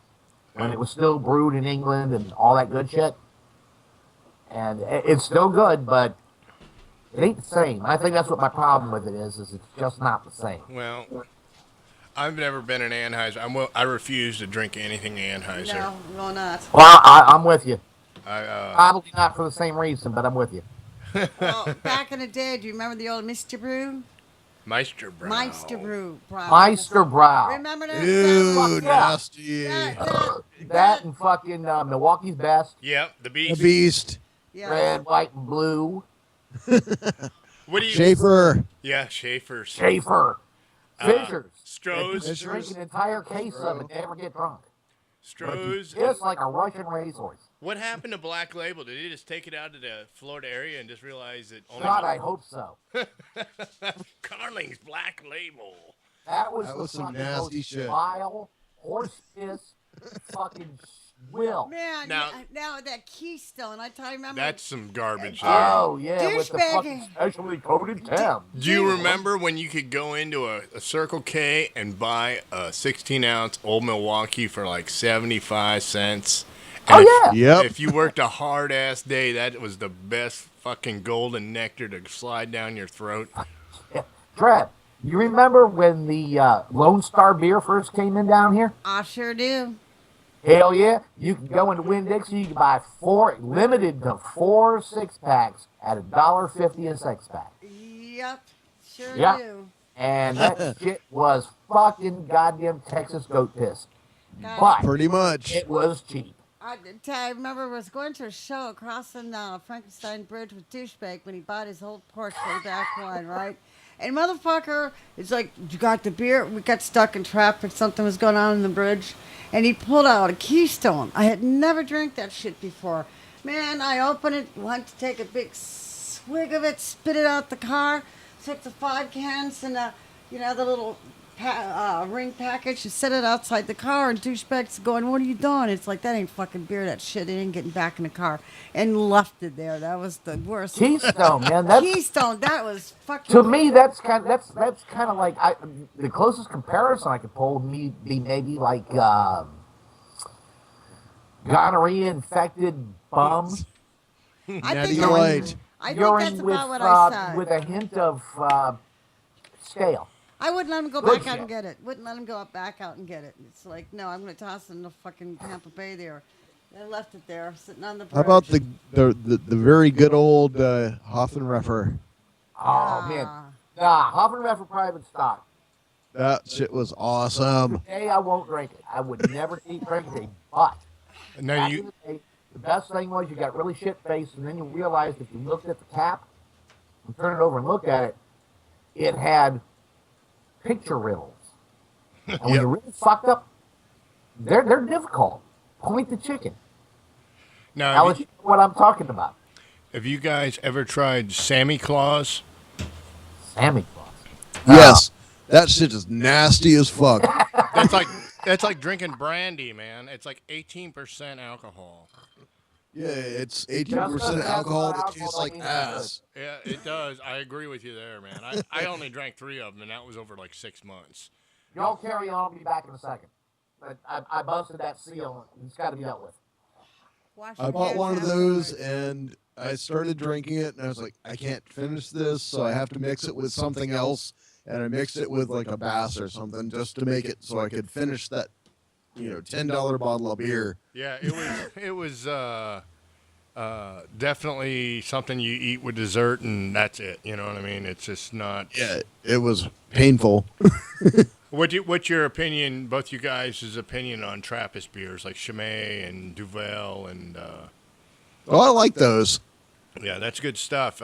when it was still brewed in England and all that good shit. And it's still good, but it ain't the same. I think that's what my problem with it is it's just not the same. Well, I've never been an Anheuser. I refuse to drink anything Anheuser. No, no, not. Well, I'm with you. I Probably not for the same reason, but I'm with you. Well, back in the day, do you remember the old Mr. Brew? Meister Brown. Meister Brew. Meister Brow. Remember that? Ew, Fuck yeah. nasty. That and fucking Milwaukee's Best. Yep, the A beast. beast. Yeah. Red, white, and blue. What do you? Schaefer. Yeah, Schaefer's. Schaefer. Fishers. Stroh's. You can drink an entire case of it, never get drunk. Stroh's. It's like a Russian racehorse. What happened to Black Label? Did they just take it out to the Florida area and just realize that only God, I hope so. Carling's Black Label? That was That the was some fucking nasty most shit. vile, horse piss, fucking will. Man, Now- now that Keystone, I remember. That's some garbage. There. Oh, yeah, with the Douchebag. fucking specially coated tab. Do you remember when you could go into a Circle K and buy a 16-ounce Old Milwaukee for like 75 cents? Oh, And yeah. Yep. If you worked a hard-ass day, that was the best fucking golden nectar to slide down your throat. Trev, you remember when the Lone Star beer first came in down here? I sure do. Hell yeah. You can go into Winn-Dixie, you can buy limited to 4 6-packs at $1.50 a 6-pack. Yep, sure Yeah. do. And that shit was fucking goddamn Texas goat piss. God, But Pretty much. it was cheap. I remember I was going to a show crossing Frankenstein Bridge with Douchebag when he bought his old Porsche way back when, right? And motherfucker, it's like, you got the beer? We got stuck in traffic. Something was going on in the bridge. And he pulled out a Keystone. I had never drank that shit before. Man, I opened it, went to take a big swig of it, spit it out the car, took the 5 cans and, the little ring package and set it outside the car, and douchebag's going, "What are you doing?" It's like, that ain't fucking beer, that shit. It ain't getting back in the car, and left it there. That was the worst. Keystone, man. That's Keystone, that was fucking. to me. That's kind of like the closest comparison I could pull would be maybe like gonorrhea infected bum. I Natty think Light. I think that's Urine with about what I said. with a hint of scale. I wouldn't let him go Good back out shit. and get it. Wouldn't let him go back out and get it. It's like, no, I'm going to toss it in the fucking Tampa Bay there. I left it there, sitting on the bridge. How about the very good old Hoffenreffer? Oh man, nah, Hoffenreffer private stock. That shit was awesome. Today I won't drink it. I would never drink it. But Now back in you, the day, the best thing was you got really shit faced, and then you realized if you looked at the cap and turned it over and looked at it, it had picture riddles. And when Yep. you're really fucked up, they're difficult. Point the chicken. now Now have let's what I'm talking about. have you guys ever tried Sammy Claus? Sammy Claus. Yes. That shit is nasty as fuck. That's like drinking brandy, man. It's like 18% alcohol. Yeah, it's Just 18% doesn't have alcohol the that alcohol tastes like like it ass. Yeah, it does. I agree with you there, man. I only drank 3 of them, and that was over like 6 months. Y'all carry on. I'll be back in a second. I busted that seal. It's got to be dealt with. Wash I your bought hands one of those afterwards. and I started drinking it and I was like, I can't finish this, so I have to mix it with something else. And I mixed it with like a Bass or something just to make it so I could finish that, $10 bottle of beer. Yeah, it was definitely something you eat with dessert, and that's it. You know what I mean? It's just not. Yeah, it was painful. What's your opinion? Both you guys' opinion on Trappist beers like Chimay and Duvel and Oh, I like those. yeah, that's good stuff.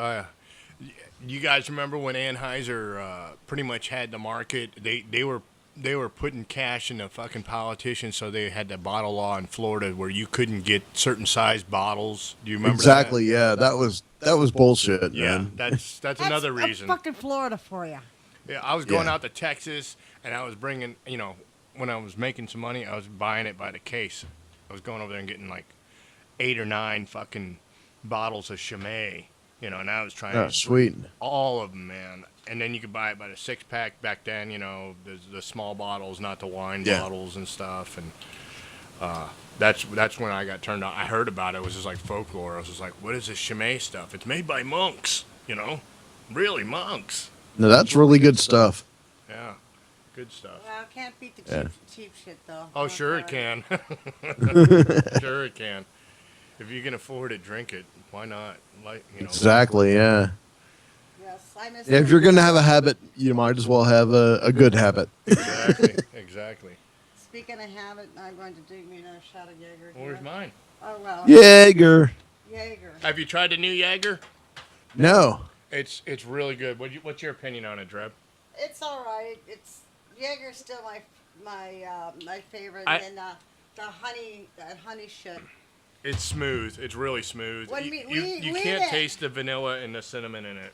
You guys remember when Anheuser pretty much had the market? They were putting cash in the fucking politicians, so they had the bottle law in Florida where you couldn't get certain size bottles. Do you remember Exactly, that? yeah. That was bullshit, Yeah, man. that's another reason. That's fucking Florida for you. Yeah, I was going Yeah. out to Texas, and I was bringing, when I was making some money, I was buying it by the case. I was going over there and getting like 8 or 9 fucking bottles of Chimay, and I was trying Oh, sweet. all of them, man. And then you could buy it by the 6-pack back then, the small bottles, not the wine Yeah. bottles and stuff. And that's when I got turned on. I heard about it. It was just like folklore. I was just like, what is this Chimay stuff? It's made by monks, really monks. No, that's really good stuff. Yeah, good stuff. Well, can't beat the cheap, Yeah. cheap shit though. Oh, I'm sure it sorry. can. Sure it can. If you can afford it, drink it. Why not? Exactly, yeah. Yes, I miss. If you're going to have a habit, you might as well have a good habit. Exactly. Speaking of habit, I'm going to do me another shot of Jaeger. Where's here. mine? Oh well. Jaeger. Jaeger. Have you tried the new Jaeger? No. It's really good. What's your opinion on it, Dreb? It's all right. It's Jaeger's still my favorite. I- And that honey shit. It's smooth. It's really smooth. When You we can't did- taste the vanilla and the cinnamon in it.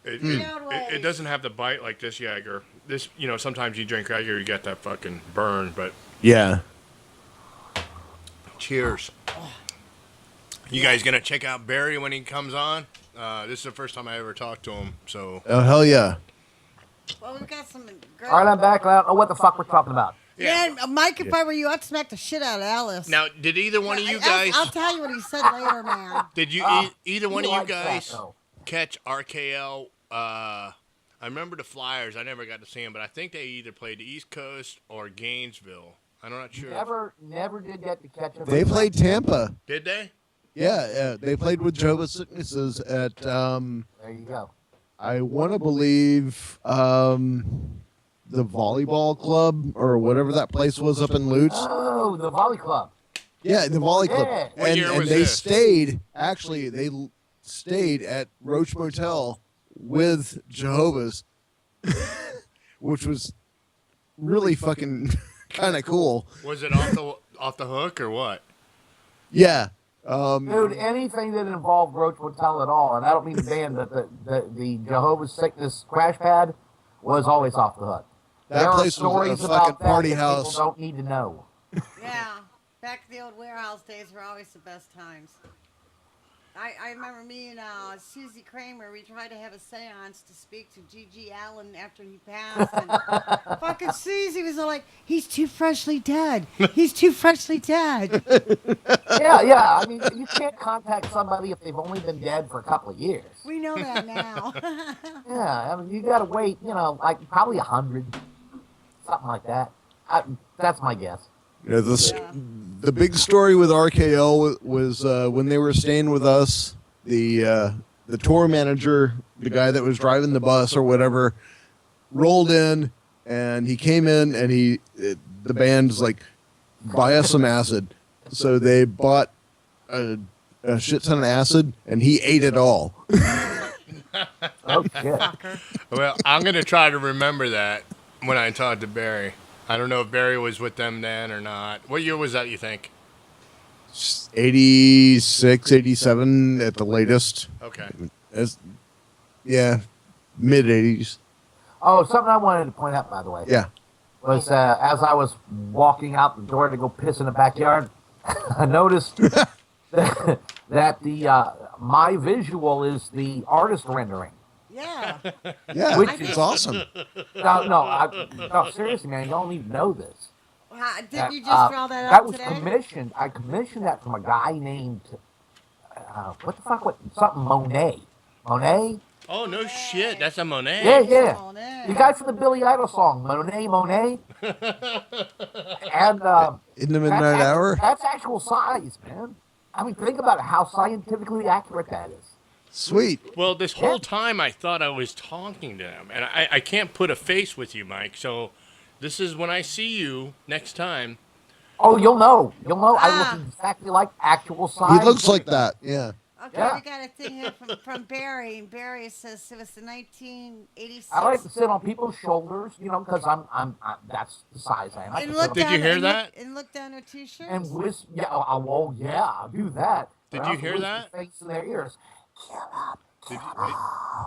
No It way. doesn't have the bite like this Jaeger. This, sometimes you drink Jaeger, you get that fucking burn, but Yeah. cheers. You guys gonna check out Barry when he comes on? This is the first time I ever talked to him, so Oh, hell yeah. Well, we've got some great. All right, I'm back. I don't know what the fuck we're talking about. Yeah, Mike, if I were you, I'd smack the shit out of Alice. Now, did either one of you I'll guys? tell you what he said later, man. Did you either one of you guys catch RKL? I remember the Flyers. I never got to see them, but I think they either played the East Coast or Gainesville. I'm not sure. Never did get to catch them. They played Tampa. Did they? Yeah, they played with Jehovah's Witnesses at There you go. I want to believe the volleyball club or whatever that place was up in Lutz. Oh, the volley club. Yeah, the volley club. Yeah. What year And was they this? stayed. Actually, they stayed at Roach Motel with Jehovah's, which was really fucking kind of cool. Was it off the hook or what? Yeah. Dude, anything that involved Roach Motel at all, and I don't mean the band, but the Jehovah's Sickness crash pad was always off the hook. That There are place was stories a about fucking that party that house. people don't need to know. Yeah, back in the old warehouse days were always the best times. I remember me and Susie Kramer, we tried to have a seance to speak to G.G. Allen after he passed. And fucking Susie was all like, he's too freshly dead. He's too freshly dead. Yeah. I mean, you can't contact somebody if they've only been dead for a couple of years. We know that now. Yeah, I mean, you got to wait, like probably 100, something like that. That's my guess. You know, the big story with RKL was when they were staying with us. The tour manager, the guy that was driving the bus or whatever, rolled in, and he came in, and the band's like, buy us some acid. So they bought a shit ton of acid, and he ate it all. Oh, shit. Well, I'm going to try to remember that when I talk to Barry. I don't know if Barry was with them then or not. What year was that, you think? 86, 87 at the latest. Okay. Yeah, mid 80s. Oh, something I wanted to point out, by the way. Yeah. Was as I was walking out the door to go piss in the backyard, I noticed that the my visual is the artist rendering. Yeah. Yeah, Which it's awesome. No, seriously, man, y'all need to know this. Did you just draw that That up was today? commissioned. I commissioned that from a guy named what the fuck? Something Monet. Monet? Oh, no shit. That's a Monet. Yeah. Monet. The guy from the Billy Idol song, Monet. And In the midnight hour? That's actual size, man. I mean, think about it, how scientifically accurate that is. Sweet. Well, this whole time I thought I was talking to him. And I can't put a face with you, Mike. So this is when I see you next time. Oh, you'll know. I look exactly like actual size. He looks like that. Yeah. Okay, Yeah. we got a thing here from Barry. And Barry says it was the 1986. I like to sit on people's shoulders, because I'm that's the size I am. I And can look sit on- Did you down- hear and that? Look, and look down their t-shirts. And yeah, I'll do that. Did But you I'll hear whisper that? Face in their ears.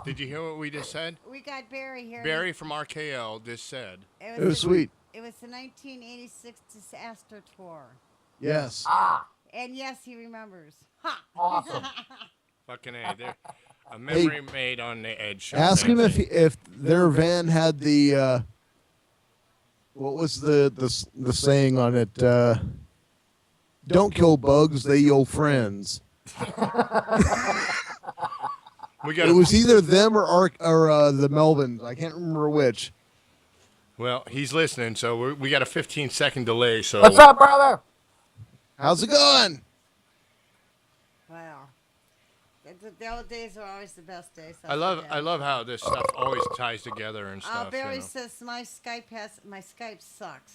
Did you hear what we just said? We got Barry here. Barry from RKL just said. It was sweet. It was the 1986 Disaster Tour. Yes. And yes, he remembers. Ha! Awesome. Fucking A. A memory made on the Edge show. Ask him if their van had the what was the saying on it? Don't kill bugs, they your friends. We got It was either them or the Melvins. I can't remember which. Well, he's listening, so we got a 15-second delay. So What's up, brother? How's it going? Wow. The old days are always the best days. I love how this stuff always ties together and stuff. Barry says my Skype sucks.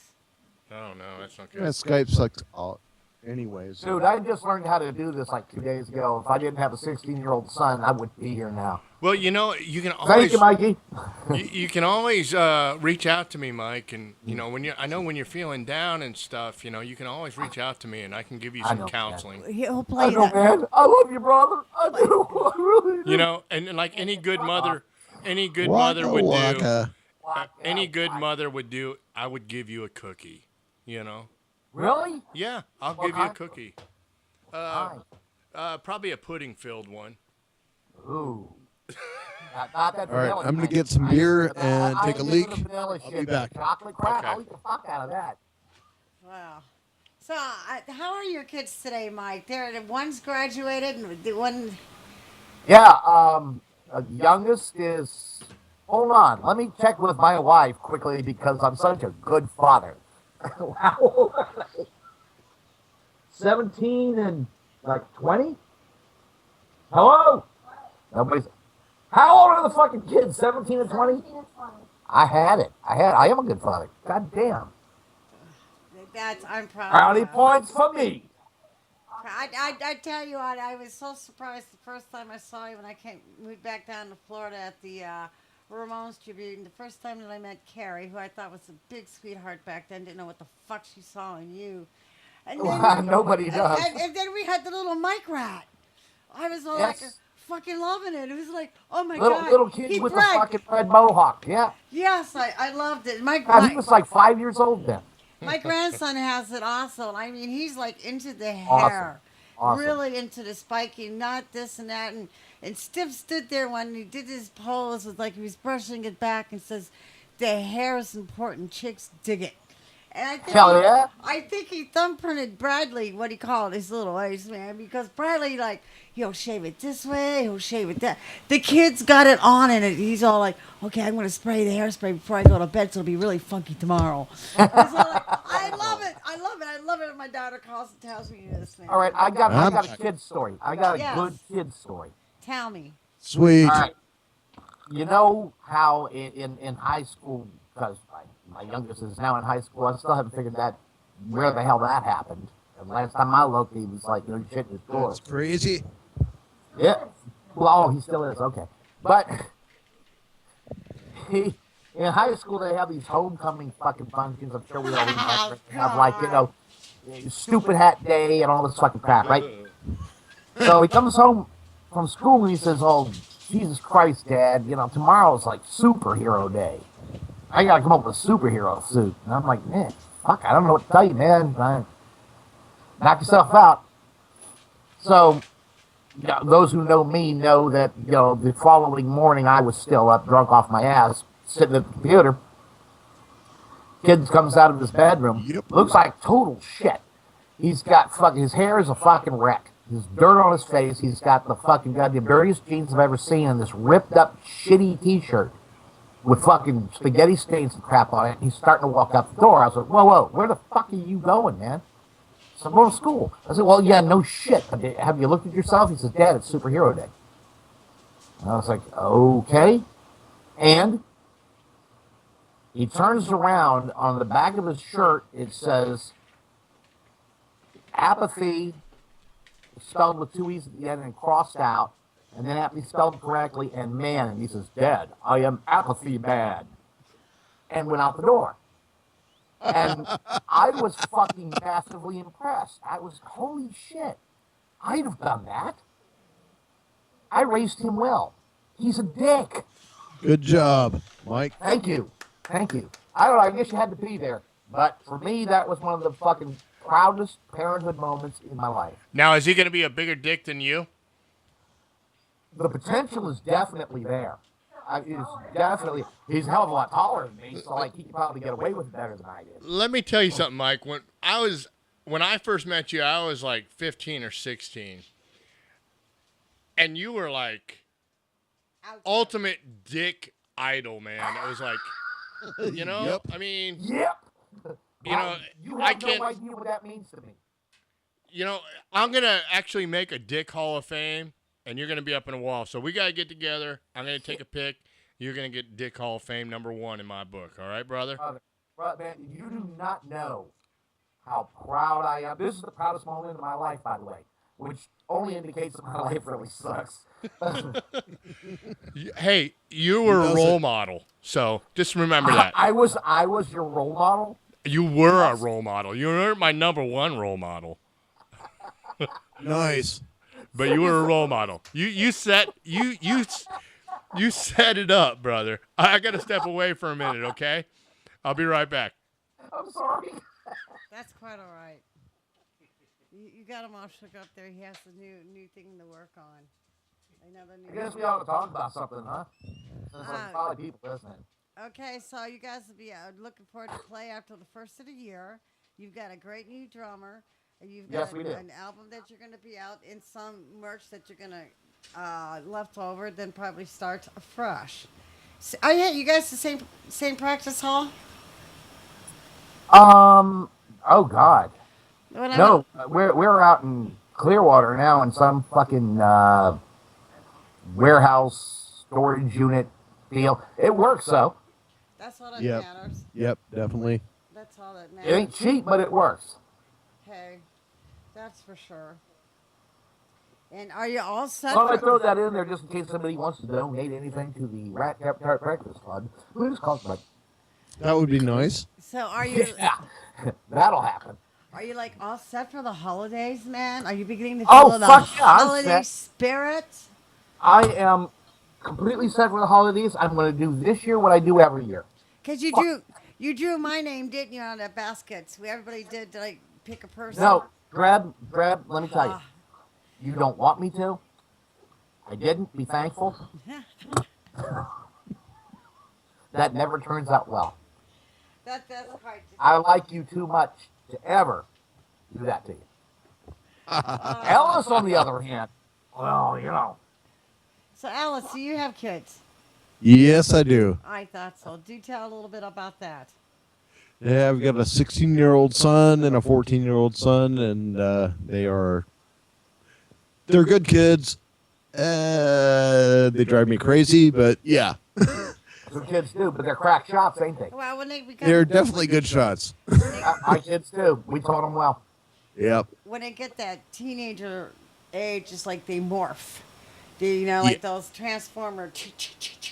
I don't know. That's not Yeah, good. Skype sucks. Anyways. Dude, I just learned how to do this like 2 days ago. If I didn't have a 16-year-old son, I wouldn't be here now. Well, you can Thank always you, Mikey. you can always reach out to me, Mike, and when you're feeling down and stuff, you can always reach out to me, and I can give you I some know, counseling. He'll I play know, that. man. I love you, brother. I do. I really do. And like any good mother Waka would do, waka. any good mother would do, I would give you a cookie. Really? Yeah, I'll What give you a kind? cookie. Why? Probably a pudding-filled one. Ooh. Not that All right, vanilla I'm gonna kind. get some beer I and ain't take a into leak. the vanilla I'll shit. be back. Chocolate crap, Okay. I'll eat the fuck out of that. Wow. So, how are your kids today, Mike? One's graduated, and the one. Yeah, youngest is. Hold on, let me check with my wife quickly because I'm such a good father. How old are they? 17 and like 20? Hello? Nobody's. How old are the fucking kids? 17 and 20? I had it. I am a good father. God damn. I'm proud of Brownie you. points for me. I tell you what, I was so surprised the first time I saw you when I moved back down to Florida at the Ramones tribute, and the first time that I met Carrie, who I thought was a big sweetheart back then, didn't know what the fuck she saw in you, and then Nobody does. and then we had the little mic rat. I was all like Yes. fucking loving it. It was like, oh my Little god, little kid he with the bragged. fucking red mohawk. Yeah. Yes, I loved it. God, he was like 5 years old then. My grandson has it also. And I mean, he's like into the Awesome. hair, Awesome. really into the spiking, not this and that. And Stiff stood there when he did his pose, with like he was brushing it back, and says, "The hair is important. Chicks dig it." And Hell yeah. I think he thumbprinted Bradley, what he called his little ace man, because Bradley, like, he'll shave it this way, he'll shave it that. The kid's got it on, and he's all like, okay, I'm going to spray the hairspray before I go to bed, so it'll be really funky tomorrow. He's all like, I love it. I love it. I love it when my daughter calls and tells me this, man. All right, I got a kid story. I got a Yes. good kid story. Tell me. Sweet. All right. You know how in high school, because my youngest is now in high school, I still haven't figured that where the hell that happened. And last time I looked, he was like, shit in his door. That's crazy. Yeah. Well, he still is. Okay. But in high school, they have these homecoming fucking functions. I'm sure we all have like, stupid hat day and all this fucking crap, right? So he comes home from school and he says, "Oh, Jesus Christ, Dad, tomorrow's like superhero day. I gotta come up with a superhero suit." And I'm like, "Man, fuck, I don't know what to tell you, man. Knock yourself out." So, those who know me know that, the following morning I was still up, drunk off my ass, sitting at the computer. Kid comes out of his bedroom, looks like total shit. He's got his hair is a fucking wreck. There's dirt on his face. He's got the fucking goddamn dirtiest jeans I've ever seen, and this ripped up shitty t-shirt with fucking spaghetti stains and crap on it. He's starting to walk out the door. I was like, whoa, where the fuck are you going, man? So I'm going to school. I said, well, yeah, no shit. Have you looked at yourself? He says, Dad, it's superhero day. And I was like, okay. And he turns around. On the back of his shirt, it says, apathy, spelled with two E's at the end and crossed out, and then apathy spelled correctly, and man. And he says, Dad, I am apathy man. And went out the door. And I was fucking massively impressed. I was, holy shit, I'd have done that. I raised him well. He's a dick. Good job, Mike. Thank you. I don't know, I guess you had to be there. But for me, that was one of the fucking proudest parenthood moments in my life. Now, is he going to be a bigger dick than you? The potential is definitely there. He's a hell of a lot taller than me, so like he could probably get away with it better than I did. Let me tell you something, Mike. When I first met you, I was like 15 or 16. And you were like ultimate dick idol, man. It was like, Yep. I mean, Yep. you know, You I have can't, no idea what that means to me. I'm going to actually make a dick hall of fame, and you're going to be up in a wall. So we got to get together. I'm going to take a pic. You're going to get dick hall of fame #1 in my book. All right, brother? Brother, man, you do not know how proud I am. This is the proudest moment of my life, by the way, which only indicates that my life really sucks. Hey, you were a role model. So just remember that. I was your role model. You were a role model. You were my #1 role model. Nice. But you were a role model. You set it up, brother. I got to step away for a minute, okay? I'll be right back. I'm sorry. That's quite all right. You got him all shook up there. He has the new thing to work on. Another new. I guess we ought to talk about something, huh? There's probably people listening. Okay, so you guys will be looking forward to play after the first of the year. You've got a great new drummer. And you've got an album that you're going to be out in, some merch that you're going to left over, then probably start afresh. So, yeah, you guys the same practice hall? Oh God. When I No, we're out in Clearwater now in some fucking warehouse storage unit deal. It works though. That's all that Yep. matters. Yep, definitely. That's all that It ain't matters. cheap, but it works. Hey, that's for sure. And are you all set? Well, I For, throw that in there just in case somebody wants to donate anything to the Rat Cap Tart Breakfast Fund. Please contact. That would be nice. so are you? Yeah, that'll happen. Are you like all set for the holidays, man? Are you beginning to Oh, feel the fuck yeah, I'm holiday set. spirit? I am completely set for the holidays. I'm going to do this year what I do every year. Cause you drew my name, didn't you, on the baskets? Everybody did like pick a person. No, Drab, let me tell you. Ah. You don't want me to. I didn't. Be thankful. That never turns out well. That's hard to do. I like you too much to ever do that to you. Ellis, on the other hand, well, you know. So Alice, do you have kids? Yes, I do. I thought so. Do tell a little bit about that. Yeah, I've got a 16-year-old son and a 14-year-old son, and they're good kids. They drive me crazy, but yeah, That's what kids do, but they're crack shots, ain't they? Well, when they become, they're definitely good shots. My kids do. We taught them well. Yep. when they get that teenager age, it's like they morph. Like those transformer.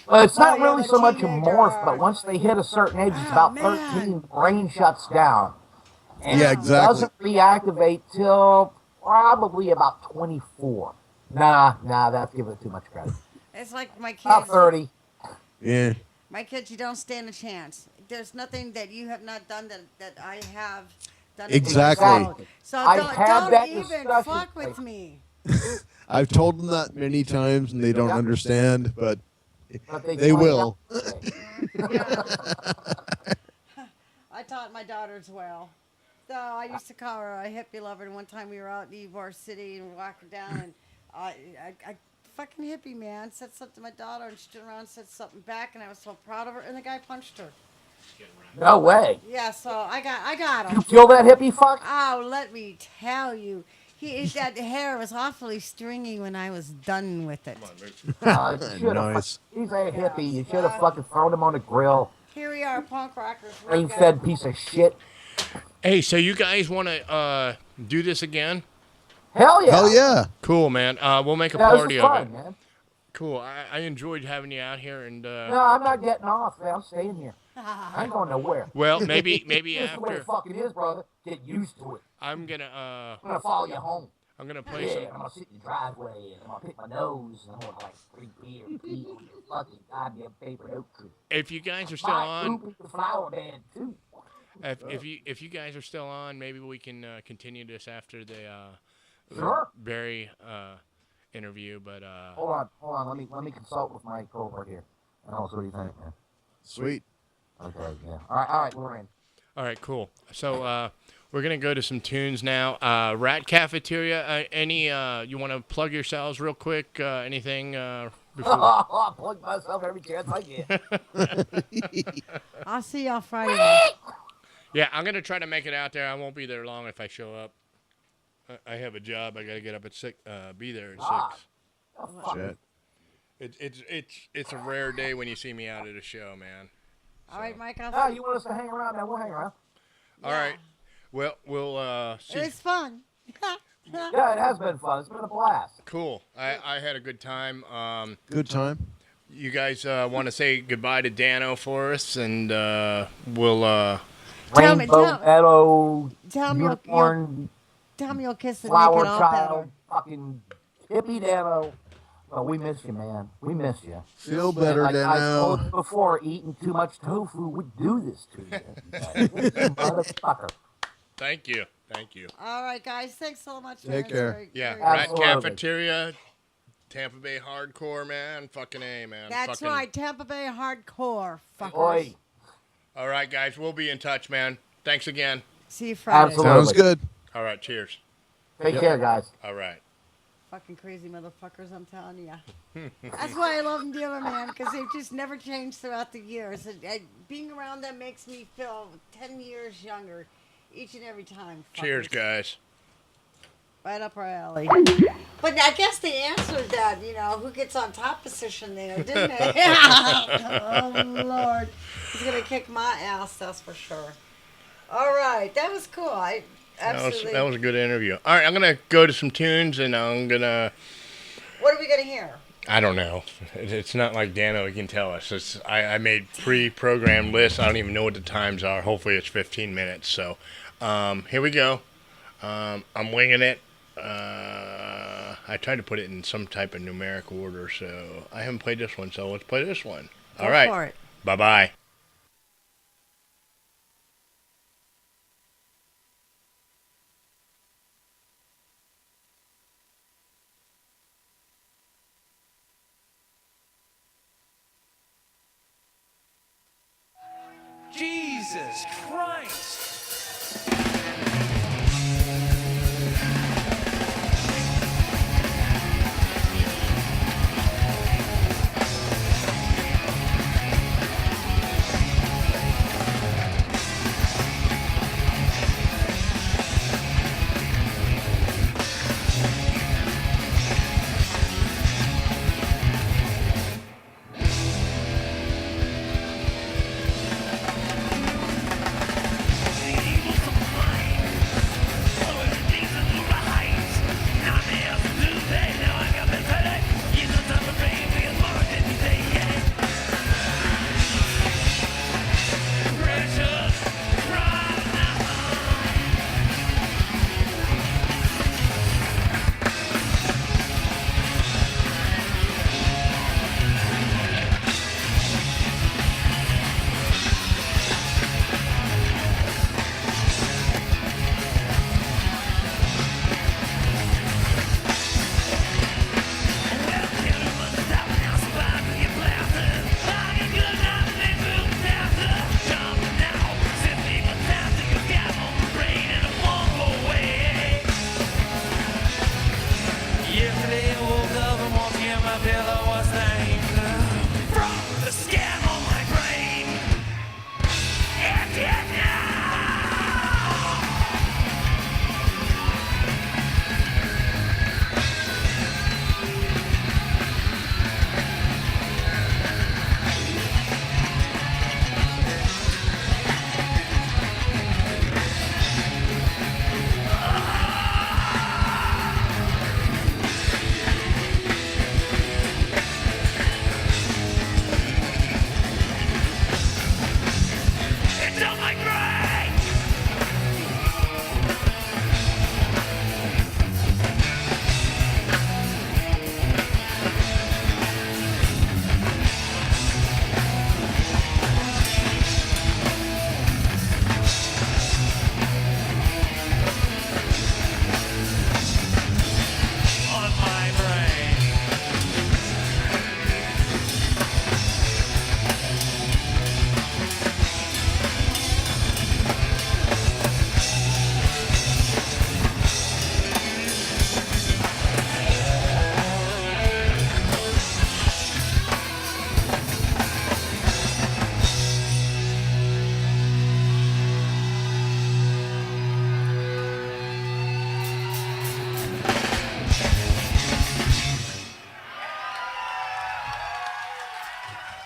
Well, it's Oh, not you're really the so much a teenager. morph, but once they hit a certain age, it's Oh, about man. 13, brain shuts down. And Yeah, it exactly. doesn't reactivate till probably about 24. Nah, that's giving it too much credit. It's like my About kids. 30. Yeah. My kids, you don't stand a chance. There's nothing that you have not done that I have done. Exactly. Exactly. So I've don't, had don't that even discussion. fuck with me. I've told them that many times, and they don't Yeah. understand, but But they find will. out. I taught my daughters well. So I used to call her a hippie lover. And one time we were out in Ybor City and walking down, and I fucking hippie man said something to my daughter, and she turned around and said something back, and I was so proud of her. And the guy punched her. No way. Yeah, so I got You him. kill that hippie fuck? Oh, let me tell you, that hair was awfully stringy when I was done with it. You should have. Nice. He's a hippie. You should have fucking thrown him on the grill. Here we are, punk rockers. We got- Rain-fed piece of shit. Hey, so you guys want to do this again? Hell yeah. Hell yeah. Cool, man. We'll make a Yeah, this party is of fun, it. man. Cool. I enjoyed having you out here, and No, I'm not getting off, man. I'm staying here. I ain't going nowhere. well, maybe This is the way after it fucking is, brother. Get used to it. I'm gonna I'm gonna follow you home. play Yeah, some. I'm gonna sit in the driveway and I'm gonna pick my nose and I'm gonna like drink beer and pee on your fucking goddamn paper oak tree. If you guys are still My on, poop the flower bed too. if you guys are still on, maybe we can continue this after the Sure. Barry interview. But Hold on. Let me consult with my cohort here. And also, what do you think, man? Sweet. Okay, yeah. All right, we're in. all right, cool. So we're gonna go to some tunes now. Rat Cafeteria. Any you want to plug yourselves real quick? Anything before? I plug myself every chance I get. I'll see y'all Friday night. Yeah, I'm gonna try to make it out there. I won't be there long if I show up. I have a job. I gotta get up at 6. Be there at 6. Oh, fuck. Shit. It's a rare day when you see me out at a show, man. All right, Mike. Ah, I'll see you want us to hang around, man? We'll hang around. All right. Well, we'll see. It was fun. Yeah, it has been fun. It's been a blast. Cool. I had a good time. Good time. You guys want to say goodbye to Dano for us, and we'll. Tell me- Rainbow tell- Meadow, Tell me, unicorn, tell me you'll kiss and make flower it all child, fucking hippie Dano. Oh, we miss you, man. We miss you. Feel better, Like I told Dano. you before, eating too much tofu would do this to you. Motherfucker. Thank you. better. All right, guys. Thanks so much. Take man. It's care. very- Yeah, very- Rat Absolutely. Cafeteria, Tampa Bay Hardcore, man. Fucking A, man. That's Fucking... right. Tampa Bay hardcore. Fuckers. Oi. All right, guys. We'll be in touch, man. Thanks again. See you Friday. Absolutely. Sounds good. All right. Cheers. Take care, guys. All right. fucking crazy motherfuckers, I'm telling you. That's why I love them dealer, man, because they've just never changed throughout the years. Being around them makes me feel 10 years younger each and every time. Cheers, Fuckers. guys. Right up our alley. But I guess they answered that, who gets on top position there, didn't they? Oh, Lord. He's going to kick my ass, that's for sure. All right. That was cool. Absolutely. That was a good interview. All right, I'm going to go to some tunes, and I'm going to... What are we going to hear? I don't know. It's not like Dano can tell us. I made pre-programmed lists. I don't even know what the times are. Hopefully it's 15 minutes. So here we go. I'm winging it. I tried to put it in some type of numeric order, so I haven't played this one, so let's play this one. All right. Go for it. Bye-bye. Jesus Christ!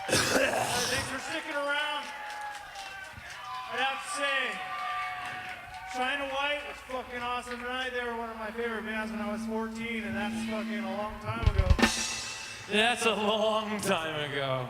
Thanks for sticking around. I'd have to say, China White was fucking awesome tonight. They were one of my favorite bands when I was 14, and that's fucking a long time ago. That's a long time ago.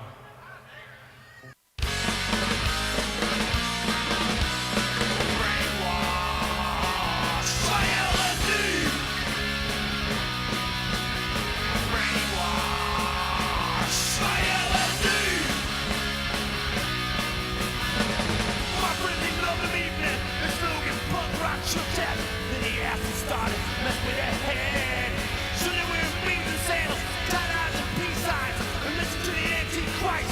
Christ!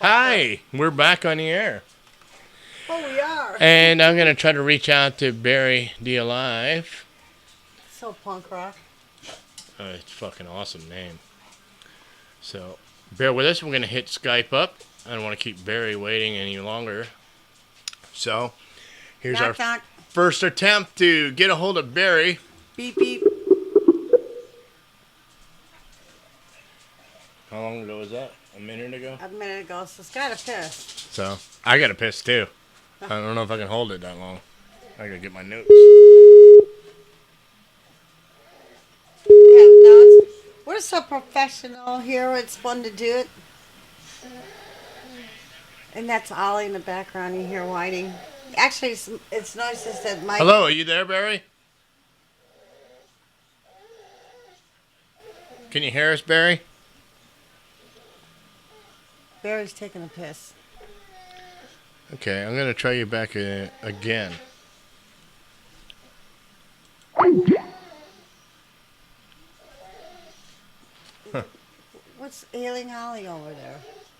Hi, we're back on the air. Oh, we are. And I'm going to try to reach out to Barry D. Alive. So punk rock. It's a fucking awesome name. So, bear with us. We're going to hit Skype up. I don't want to keep Barry waiting any longer. So, here's Knock, our knock. first attempt to get a hold of Barry. Beep, beep. How long ago was that? A minute ago? A minute ago, so it's got a piss. So, I got a piss too. I don't know if I can hold it that long. I gotta get my notes. Yeah, no, we're so professional here. It's fun to do it. And that's Ollie in the background. You hear whining. Actually, it's nice just that Mike. Hello, are you there, Barry? Can you hear us, Barry? Barry's taking a piss. Okay, I'm gonna try you back again. Huh. What's ailing Ollie over there?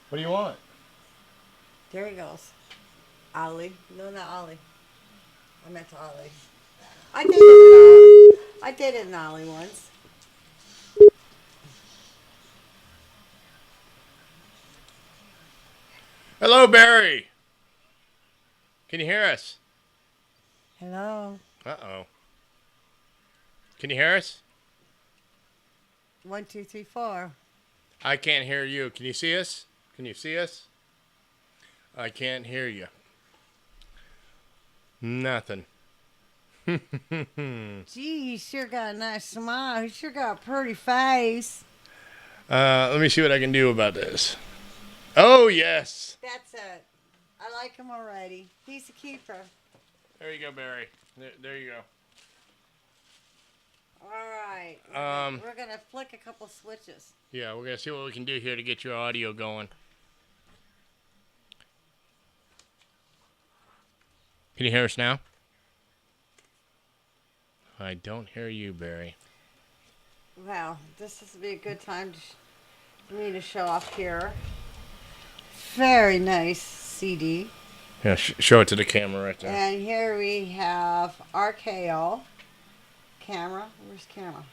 What do you want? There he goes. Ollie. No, not Ollie. I meant Ollie. I dated an Ollie once. Hello, Barry. Can you hear us? Hello. Uh-oh. Can you hear us? 1, 2, 3, 4. I can't hear you. Can you see us? Can you see us? I can't hear you. Nothing. Gee, he sure got a nice smile. He sure got a pretty face. Let me see what I can do about this. Oh, yes. That's it. I like him already. He's a keeper. There you go, Barry. There you go. All right. We're going to flick a couple switches. Yeah, we're going to see what we can do here to get your audio going. Can you hear us now? I don't hear you, Barry. Well, this would be a good time for me to show off here. Very nice CD. Yeah, show it to the camera right there. And here we have RKO. Camera. Where's camera?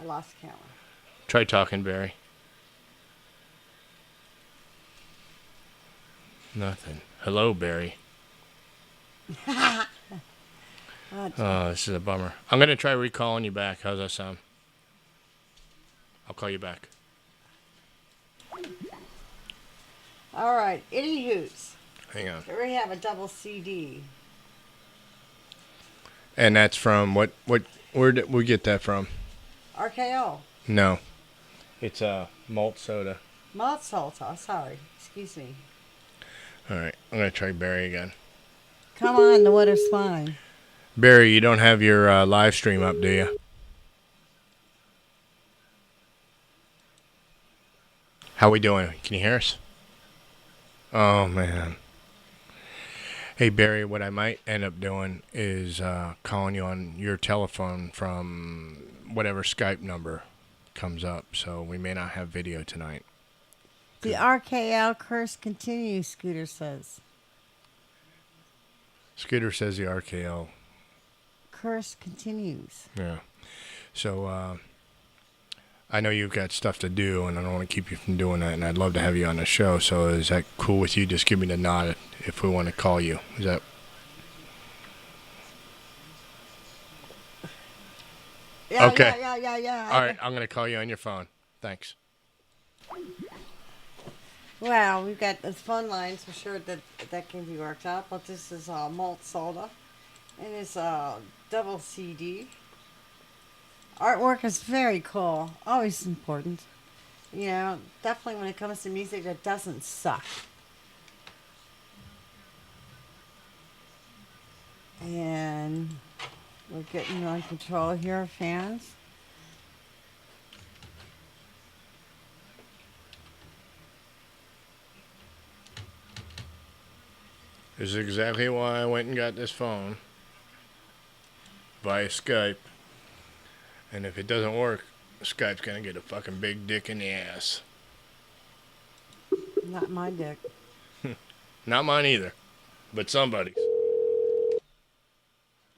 I lost camera. Try talking, Barry. Nothing. Hello, Barry. Oh, this is a bummer. I'm going to try recalling you back. How's that sound? I'll call you back. All right. Anywho's. Hang on. Here we have a double CD. And that's from what where did we get that from? RKO. No. It's malt soda. Malt salsa. Sorry. Excuse me. All right. I'm going to try Barry again. Come on. The water's fine. Barry, you don't have your live stream up, do you? How we doing? Can you hear us? Oh, man. Hey, Barry, what I might end up doing is calling you on your telephone from whatever Skype number comes up, so we may not have video tonight. The RKL curse continues, Scooter says. Scooter says the RKL. Curse continues. Yeah. So, I know you've got stuff to do, and I don't want to keep you from doing that, and I'd love to have you on the show, so is that cool with you? Just give me the nod if we want to call you. Is that... Yeah, okay. Yeah. All right, I'm going to call you on your phone. Thanks. Well, we've got those phone lines for sure that can be worked out, but this is malt soda, and it's a double CD. Artwork is very cool. Always important. You know, definitely when it comes to music that doesn't suck. And we're getting on control here, fans. This is exactly why I went and got this phone via Skype. And if it doesn't work, Skype's going to get a fucking big dick in the ass. Not my dick. Not mine either, but somebody's.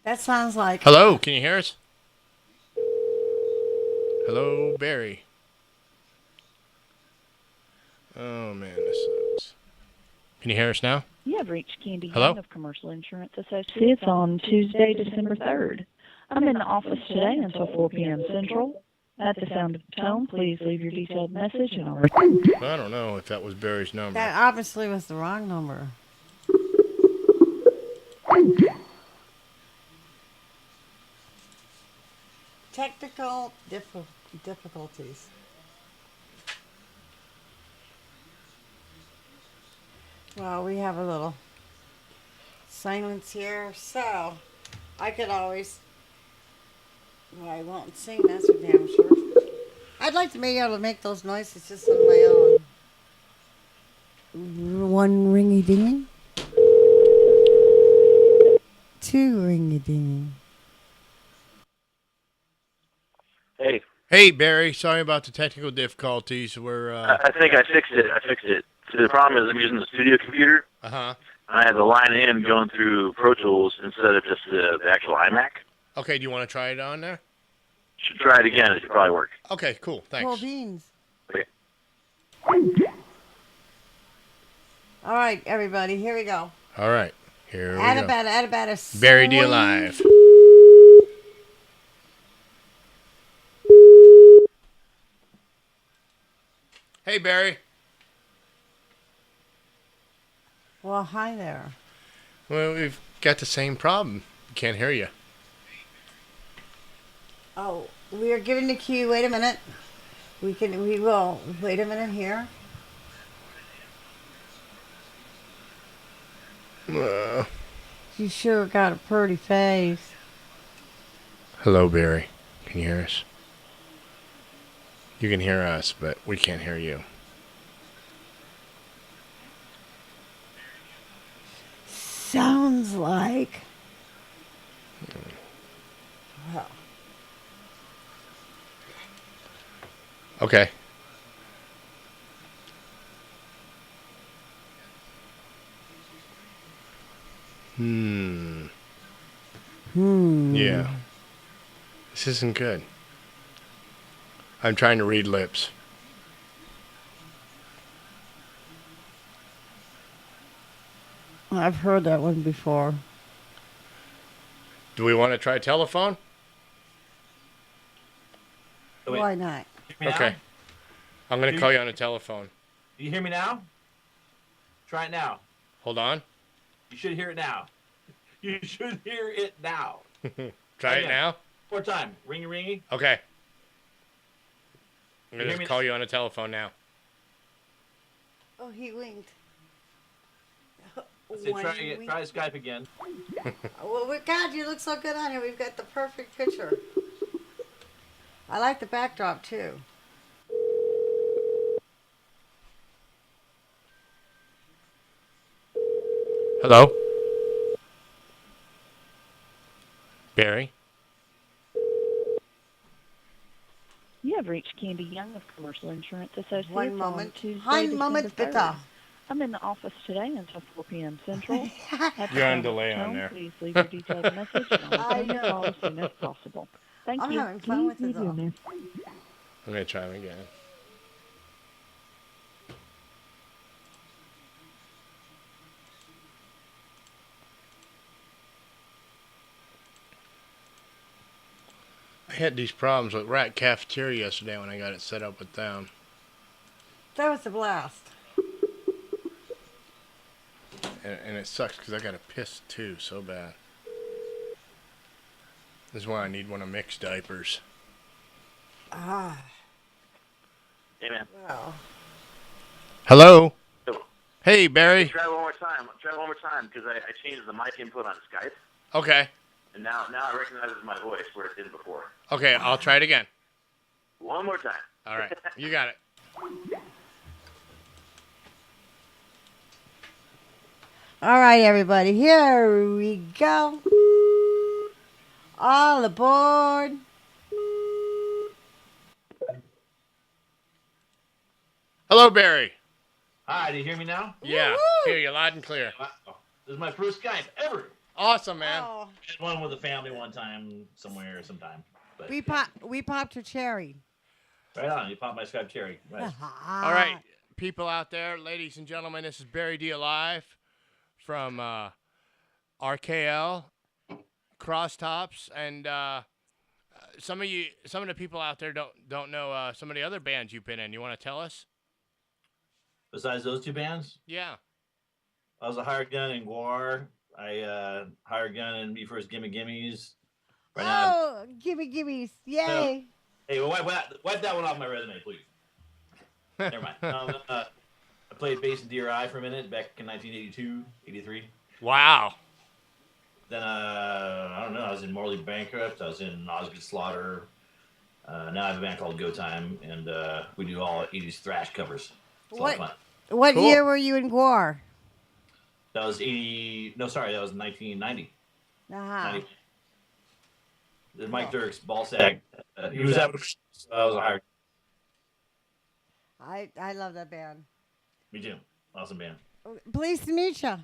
That sounds like... Hello, can you hear us? Hello, Barry. Oh, man, this sucks. Can you hear us now? You have reached Candy Hello? Young of Commercial Insurance Associates on Tuesday, December 3rd. I'm in the office today until 4 p.m. Central. At the sound of the tone, please leave your detailed message and I'll return. I don't know if that was Barry's number. That obviously was the wrong number. Technical difficulties. Well, we have a little silence here, so I could always... Well, I won't sing, that's for damn sure. I'd like to be able to make those noises just on my own. One ringy-ding. Two ringy-ding. Hey. Hey, Barry. Sorry about the technical difficulties. We're, I think I fixed it. So the problem is I'm using the studio computer. Uh-huh. And I have the line in going through Pro Tools instead of just the actual iMac. Okay, do you want to try it on there? Should try it again. It should probably work. Okay, cool. Thanks. Cool beans. Okay. All right, everybody, here we go. All right, here we go. Add about a Barry D swing. Alive. Hey, Barry. Well, hi there. Well, we've got the same problem. Can't hear you. Oh, we are giving the cue. Wait a minute. We will. Wait a minute here. You sure got a pretty face. Hello, Barry. Can you hear us? You can hear us, but we can't hear you. Sounds like. Well, Okay. Yeah. This isn't good. I'm trying to read lips. I've heard that one before. Do we want to try telephone? Oh, wait. Why not? Hear me now? Okay. I'm going to call you on a telephone. Do you hear me now? Try it now. Hold on. You should hear it now. You should hear it now. Try it Again. now? One more time. Ringy ringy. Okay. I'm You going hear to me call you on a telephone now. Oh, he winked. Let's see, try Skype again. Well, God, you look so good on here. We've got the perfect picture. I like the backdrop, too. Hello? Barry? You have reached Candy Young of Commercial Insurance Associates One moment. on Tuesday, One moment, December bitte. 3rd. I'm in the office today until 4 p.m. Central. At the You're on sound of delay the on tone, there. Please leave your detailed message and I'll I return your know. call as soon as possible. Thank I'm you. having fun with it, leave your though. message. I'm going to try him again. I had these problems with Rat Cafeteria yesterday when I got it set up with them. That was a blast. And it sucks because I got to piss too so bad. This is why I need one of Mick's diapers. Ah, Hey, man. well. Hello? Oh. Hey, Barry. Try one more time. Try one more time because I changed the mic input on Skype, Okay. and now it recognizes my voice where it didn't before. Okay, I'll try it again. One more time. All right. You got it. All right, everybody. Here we go. All aboard. Hello, Barry. Hi, do you hear me now? Yeah. Woo-hoo! Hear you loud and clear. Wow. This is my first Skype ever. Awesome, man. Oh, I had one with a family one time, somewhere, sometime. But, we popped your cherry. Right on. You popped my Skype cherry. Right. All right, people out there, ladies and gentlemen, this is Barry D Alive from RKL, Crosstops, and some of the people out there don't know some of the other bands you've been in. You want to tell us? Besides those two bands, Yeah. I was a hired gun in Guar. I hired gun in Me First Gimme Gimmes. Right now. Oh, gimme. Yay. Hey, well, wipe that one off my resume, please. Never mind. I played bass in DRI for a minute back in 1982, 83. Wow. Then, I don't know, I was in Morley Bankrupt. I was in Osgood Slaughter. Now I have a band called Go Time, and we do all 80s thrash covers. It's a lot of fun. What Cool. year were you in Guar? That was 1990. Uh-huh. 90. There's Mike Dirks, Ballsack. He was out. So I was a hired. I love that band. Me too. Awesome band. Pleased to meet you.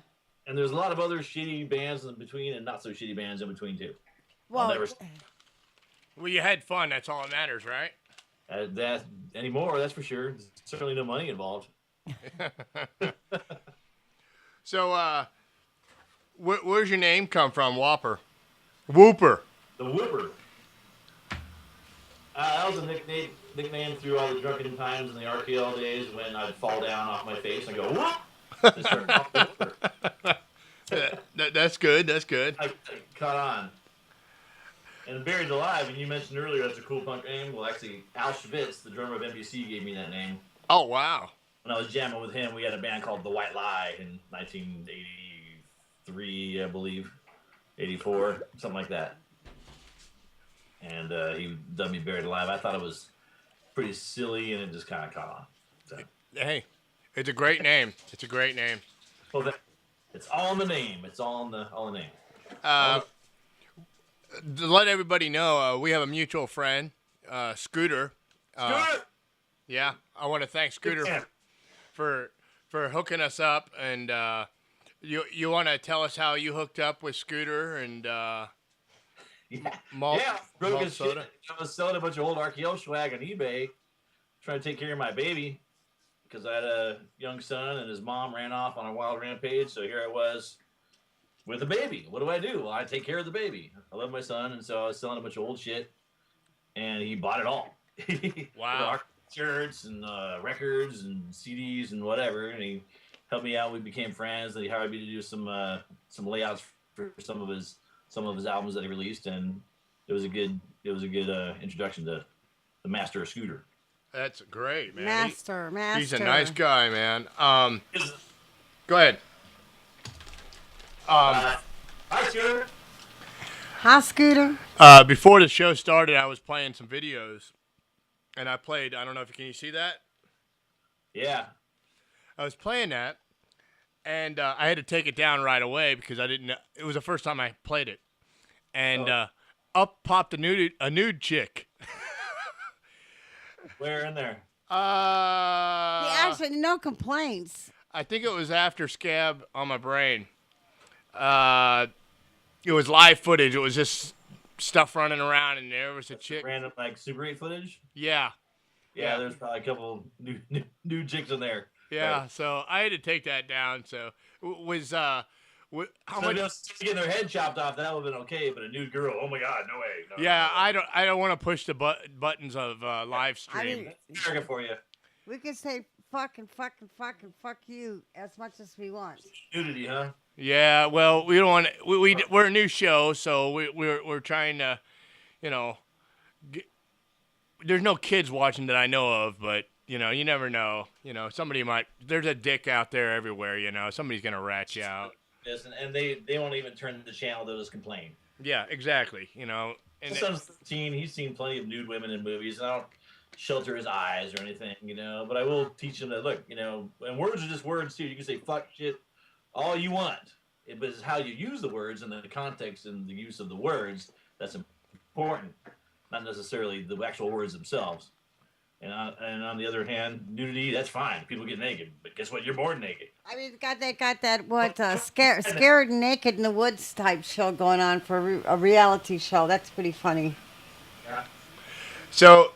And there's a lot of other shitty bands in between and not so shitty bands in between too. Well, Well, you had fun. That's all that matters, right? That anymore, that's for sure. There's certainly no money involved. So, where's your name come from, Whopper? Whooper. The Whooper. That was a nickname through all the drunken times in the RKL days when I'd fall down off my face and go, whoop! They started calling me Hooker. That's good. That's good. I caught on. And Buried Alive, and you mentioned earlier that's a cool punk name. Well, actually, Al Schmitz, the drummer of NBC, gave me that name. Oh, wow. When I was jamming with him, we had a band called The White Lie in 1983, I believe. 84, something like that. And he dubbed me Buried Alive. I thought it was pretty silly, and it just kind of caught on. So. Hey, it's a great name. It's a great name. Well, it's all in the name. It's all in the name. To let everybody know, we have a mutual friend, Scooter. Scooter! Yeah, I want to thank Scooter for hooking us up, and you want to tell us how you hooked up with Scooter and malt soda? I was selling a bunch of old RKO swag on eBay, trying to take care of my baby, because I had a young son and his mom ran off on a wild rampage. So here I was with a baby. What do? Well, I take care of the baby. I love my son, and so I was selling a bunch of old shit, and he bought it all. Wow. Shirts and records and CDs and whatever, and he helped me out. We became friends. And he hired me to do some layouts for some of his albums that he released, and it was a good introduction to the master of Scooter. That's great, man. Master. He's a nice guy, man. Go ahead. Hi, Scooter. Hi, Scooter. Before the show started, I was playing some videos, and I don't know can you see that? Yeah. I was playing that, and I had to take it down right away because I didn't know. It was the first time I played it. And up popped a nude chick. Where in there? Actually, no complaints. I think it was after Scab on my brain. It was live footage. It was just stuff running around, and there was a chick. Random, like, Super 8 footage? Yeah. Yeah, there's probably a couple new chicks in there. Yeah, right. So I had to take that down. So how much? Just getting their head chopped off, that would have been okay, but a nude girl, oh my God, no way. No, yeah, no. I don't want to push the buttons of live stream. I mean, America for you. We can say fuck you as much as we want. Nudity, huh? Yeah, well, we don't want we're a new show, so we're trying to, there's no kids watching that I know of, but you never know. Somebody might. There's a dick out there everywhere. Somebody's gonna rat you out. Yes, and they won't even turn the channel. They'll just complain. Yeah, exactly. And my son's 13. He's seen plenty of nude women in movies. I don't shelter his eyes or anything, but I will teach him that. Look, and words are just words too. You can say fuck, shit, all you want, but it's how you use the words and the context and the use of the words that's important, not necessarily the actual words themselves. And on the other hand, nudity, that's fine. People get naked, but guess what? You're born naked. I mean, got that scared naked in the woods type show going on for a reality show. That's pretty funny. Yeah. So,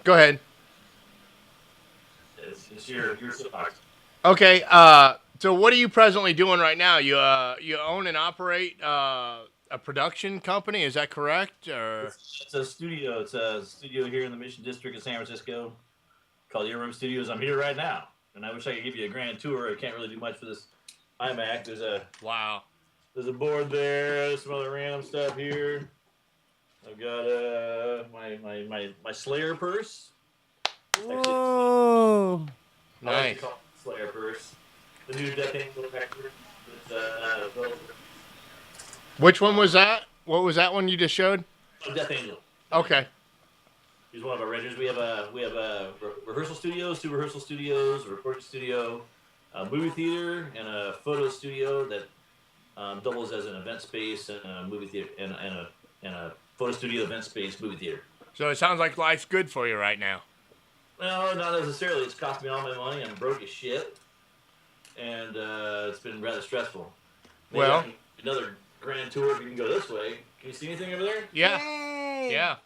go ahead. It's your soapbox. Okay. So what are you presently doing right now? You own and operate a production company, is that correct? Or it's a studio. It's a studio here in the Mission District of San Francisco called Earworm Studios. I'm here right now, and I wish I could give you a grand tour. I can't really do much for this iMac. There's a board there. There's some other random stuff here. I've got my Slayer purse. Whoa! Nice. Slayer purse. The new Death Angel record. Which one was that? What was that one you just showed? Death Angel. Okay. He's one of our rangers. We have a rehearsal studios, 2 rehearsal studios, a recording studio, a movie theater, and a photo studio that doubles as an event space and a movie theater and a photo studio, event space, movie theater. So it sounds like life's good for you right now. No, not necessarily. It's cost me all my money. I'm broke as shit, and it's been rather stressful. Maybe well, another grand tour if you can go this way. Can you see anything over there? Yeah. Yay. Yeah.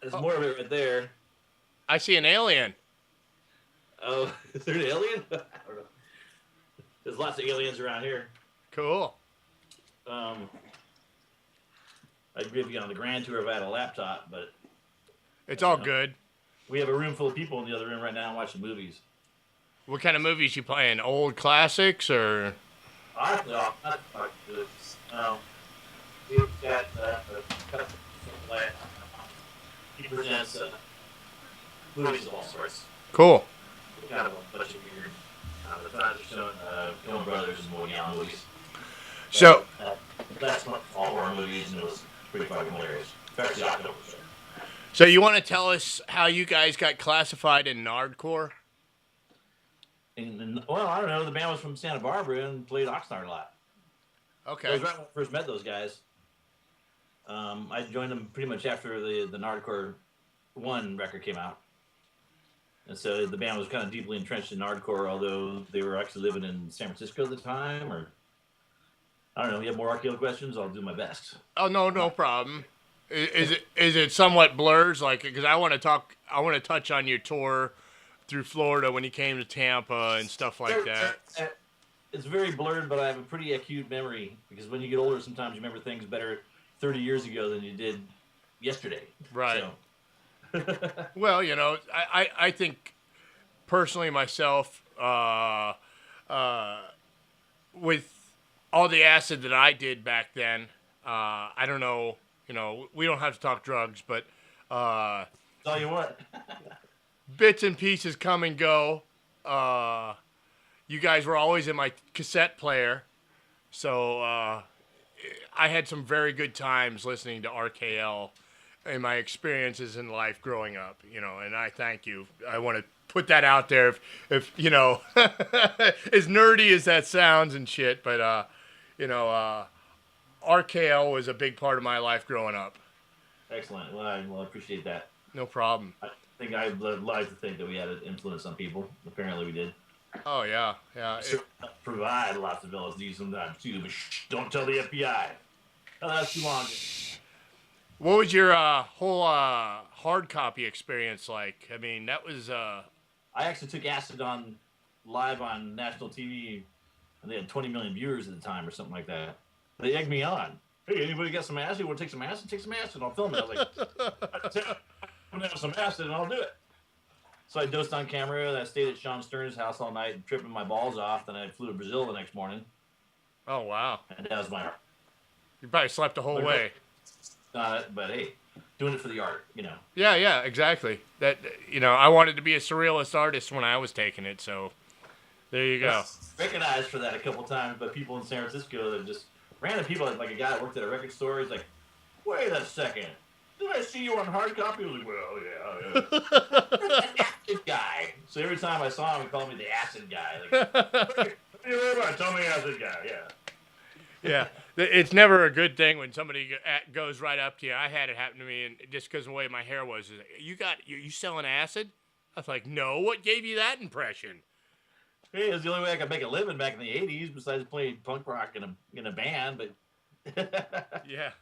There's more of it right there. I see an alien. Oh, is there an alien? I don't know. There's lots of aliens around here. Cool. I'd give you on the grand tour if I had a laptop, but it's all good. We have a room full of people in the other room right now watching movies. What kind of movies you playing? Old classics or? Honestly, not much good. We've got he presents movies of all sorts. Cool. Kind of a bunch of weird. The times are showing Coen Brothers and Woody Allen movies. So That's not all horror movies, and it was pretty fucking hilarious. Especially October. So you want to tell us how you guys got classified in Nardcore? Well, I don't know. The band was from Santa Barbara and played Oxnard a lot. Okay. That was right when I first met those guys. I joined them pretty much after the Nardcore 1 record came out. And so the band was kind of deeply entrenched in Nardcore, although they were actually living in San Francisco at the time. Or I don't know. You have more RKO questions? I'll do my best. Oh, no problem. Is it somewhat blurs? Like, because I want to touch on your tour through Florida when you came to Tampa and stuff like that. It's very blurred, but I have a pretty acute memory because when you get older, sometimes you remember things better 30 years ago than you did yesterday. Right. So. Well, I think personally myself, with all the acid that I did back then, I don't know. We don't have to talk drugs, but Tell you what. bits and pieces come and go. You guys were always in my cassette player, so I had some very good times listening to RKL and my experiences in life growing up. And I thank you. I want to put that out there. If as nerdy as that sounds and shit, but RKL was a big part of my life growing up. Excellent. Well, I appreciate that. No problem. I think I'd like to think that we had an influence on people. Apparently we did. Oh, yeah. Provide lots of LSD sometimes, too, but don't tell the FBI. Oh, that's too long. What was your whole hard copy experience like? I mean, that was... I actually took acid live on national TV, and they had 20 million viewers at the time or something like that. They egged me on. Hey, anybody got some acid? Want to take some acid? Take some acid. I'll film it. I was like, I'm going to have some acid, and I'll do it. So I dosed on camera, and I stayed at Sean Stern's house all night, tripping my balls off. Then I flew to Brazil the next morning. Oh, wow. And that was my... You probably slept the whole way. But hey, doing it for the art, Yeah, exactly. That I wanted to be a surrealist artist when I was taking it, so there you go. Recognized for that a couple times by people in San Francisco that just random people, like a guy that worked at a record store. He's like, "Wait a second, did I see you on hard copy?" I was like, "Well, yeah." Acid guy. So every time I saw him, he called me the acid guy. Like, tell me acid guy. Yeah. Yeah, it's never a good thing when somebody goes right up to you. I had it happen to me, and just because of the way my hair was, you selling acid? I was like, no. What gave you that impression? Hey, it was the only way I could make a living back in the '80s, besides playing punk rock in a band. But yeah.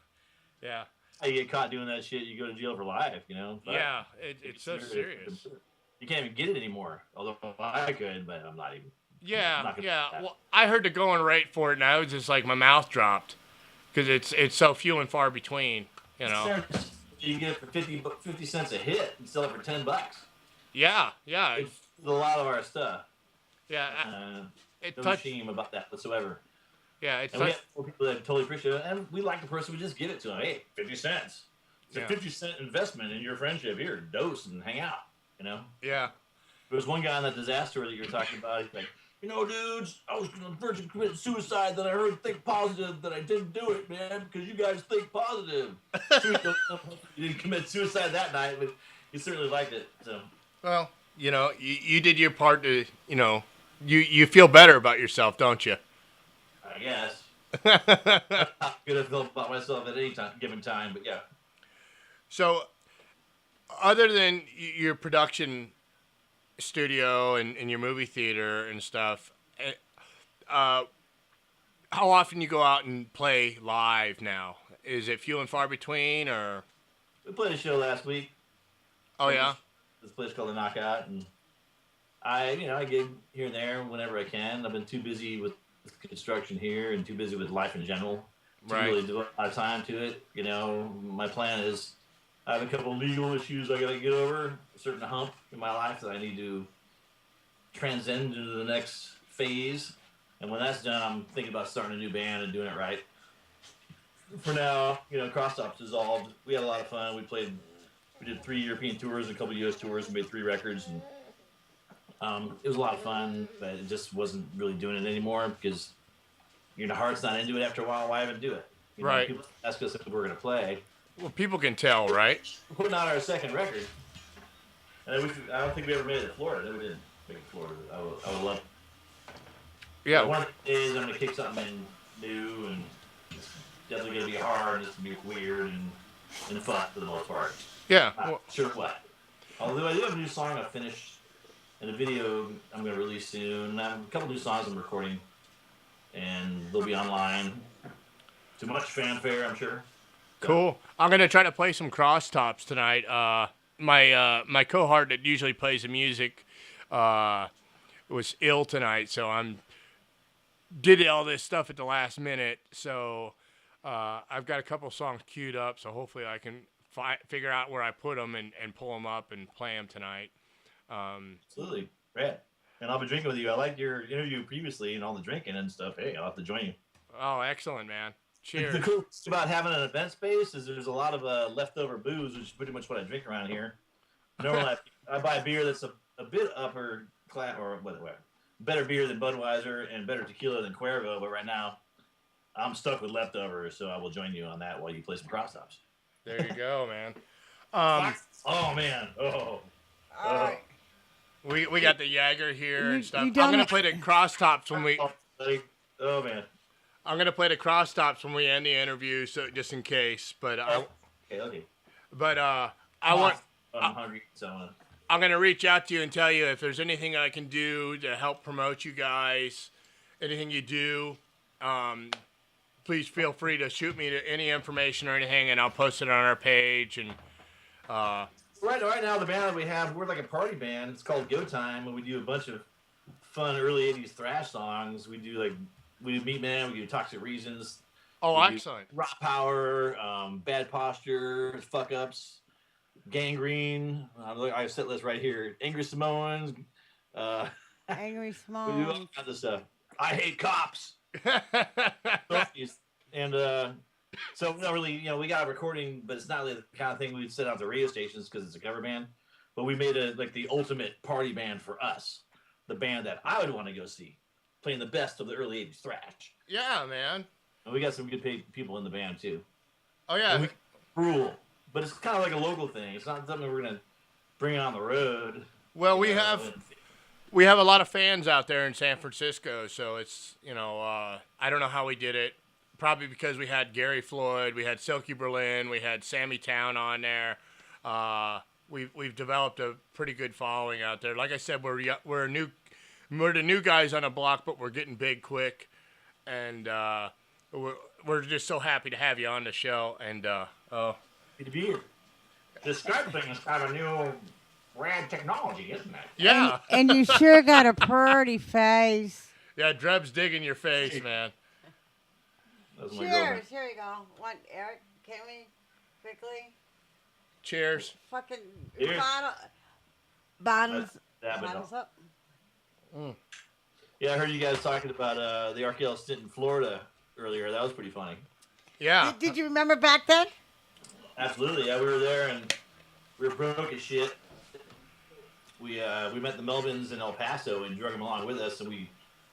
You get caught doing that shit, you go to jail for life. But yeah, it's so serious. You can't even get it anymore. Although I could, but I'm not even. Yeah. Well, I heard the going rate for it, and I was just like, my mouth dropped because it's so few and far between. You can get it for 50 cents a hit and sell it for $10. Yeah. It's a lot of our stuff. Yeah. No shame about that whatsoever. Yeah, and we have people that totally appreciate it, and we like the person we just give it to them. Hey, 50 cents. It's a 50-cent investment in your friendship. Here, dose and hang out. Yeah. There was one guy on that disaster that you were talking about. He's like, dudes, I was on the verge of committing suicide. Then I heard think positive that I didn't do it, man, because you guys think positive. He didn't commit suicide that night, but he certainly liked it. So. Well, you did your part to, you feel better about yourself, don't you? I guess. I'm good to feel about myself at any given time, but yeah. So, other than your production studio and your movie theater and stuff, how often you go out and play live now? Is it few and far between, or? We played a show last week. Oh, yeah? This place called The Knockout, and I gig here and there whenever I can. I've been too busy with construction here and too busy with life in general to really devote a lot of time to it. My plan is I have a couple legal issues I got to get over, a certain hump in my life that I need to transcend into the next phase. And when that's done, I'm thinking about starting a new band and doing it right. For now, Crosstops dissolved. We had a lot of fun. We did 3 European tours, a couple US tours, and made 3 records. And it was a lot of fun, but it just wasn't really doing it anymore because your heart's not into it after a while. Why even do it? Right. People ask us if we're going to play. Well, people can tell, right? We're putting out our second record. And I don't think we ever made it to Florida. We didn't make it to Florida. I would love it. Yeah. But one of the days I'm going to kick something new, and it's definitely going to be hard, and it's going to be weird and fun for the most part. Yeah. Not sure what. Although I do have a new song I finished and a video I'm going to release soon. And I have a couple new songs I'm recording, and they'll be online. Too much fanfare, I'm sure. So. Cool. I'm going to try to play some Crosstops tonight. My cohort that usually plays the music was ill tonight, so I'm did all this stuff at the last minute. So I've got a couple songs queued up, so hopefully I can figure out where I put them and pull them up and play them tonight. Absolutely. Right. And I'll be drinking with you. I liked your interview previously and all the drinking and stuff. Hey, I'll have to join you. Oh, excellent, man. Cheers. The cool thing about having an event space is there's a lot of leftover booze, which is pretty much what I drink around here. Normally, I buy a beer that's a bit upper class, or whatever, better beer than Budweiser and better tequila than Cuervo, but right now, I'm stuck with leftovers, so I will join you on that while you play some Crosstops. There you go, man. Oh, man. Oh. All right. We got the Jaeger here and stuff. I'm done going to it? play the Crosstops when we... Oh, man. I'm going to play the Crosstops when we end the interview, so just in case. But Okay. But I want... I'm hungry, so... I'm going to reach out to you and tell you if there's anything I can do to help promote you guys, anything you do, please feel free to shoot me any information or anything, and I'll post it on our page. And Right now, the band that we have, we're like a party band. It's called Go Time, and we do a bunch of fun early 80s thrash songs. We do Meat Man, we do Toxic Reasons. Oh, we excellent. Raw Power, Bad Posture, Fuck Ups, Gangrene. I have set list right here. Angry Samoans. Angry We do all Samoans. kinds of stuff. I Hate Cops. And so not really, we got a recording, but it's not really the kind of thing we'd send out to radio stations because it's a cover band. But we made the ultimate party band for us, the band that I would want to go see, playing the best of the early 80s thrash. Yeah, man. And we got some good paid people in the band too. Oh, yeah. Rule. But it's kind of like a local thing. It's not something we're going to bring on the road. Well, we have a lot of fans out there in San Francisco, so it's, I don't know how we did it. Probably because we had Gary Floyd, we had Silky Berlin, we had Sammy Town on there. We've developed a pretty good following out there. Like I said, we're the new guys on the block, but we're getting big quick, and we're just so happy to have you on the show. And Good to be here. The Skype thing is kind of new rad technology, isn't it? Yeah. And you sure got a pretty face. Yeah, Dreb's digging your face, man. Cheers. Here you go. What, Eric? Can we quickly? Cheers. Fucking Cheers. bottoms but no. up. Yeah, I heard you guys talking about the RKL stint in Florida earlier. That was pretty funny. Yeah. Did you remember back then? Absolutely. Yeah, we were there and we were broke as shit. We met the Melvins in El Paso and drug them along with us, and we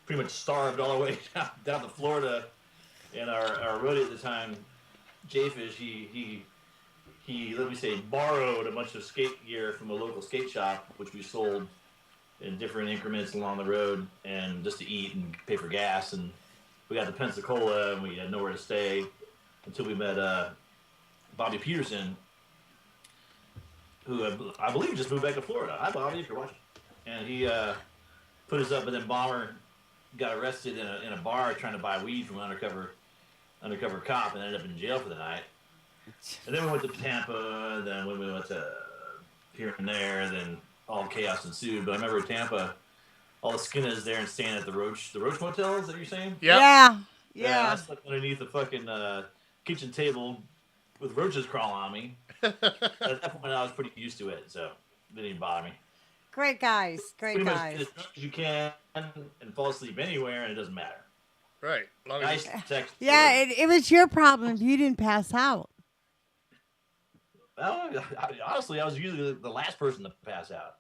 pretty much starved all the way down to Florida. And our roadie at the time, Jayfish, he let me say borrowed a bunch of skate gear from a local skate shop, which we sold in different increments along the road, and just to eat and pay for gas. And we got to Pensacola, and we had nowhere to stay until we met Bobby Peterson, who I believe just moved back to Florida. Hi, Bobby, if you're watching. And he put us up, and then Bomber got arrested in a bar trying to buy weed from an undercover cop and ended up in jail for the night. And then we went to Tampa, and then we went to here and there, and then all chaos ensued. But I remember Tampa, all the skinheads there and staying at the Roach Motel, is that what you're saying? Yeah. I slept underneath the fucking kitchen table with roaches crawling on me. At that point, I was pretty used to it, so it didn't even bother me. Great guys. Great Pretty much guys. get as drunk as you can and fall asleep anywhere, and it doesn't matter. Right. Long as Nice you- text. Yeah, it was your problem if you didn't pass out. Well, honestly, I was usually the last person to pass out.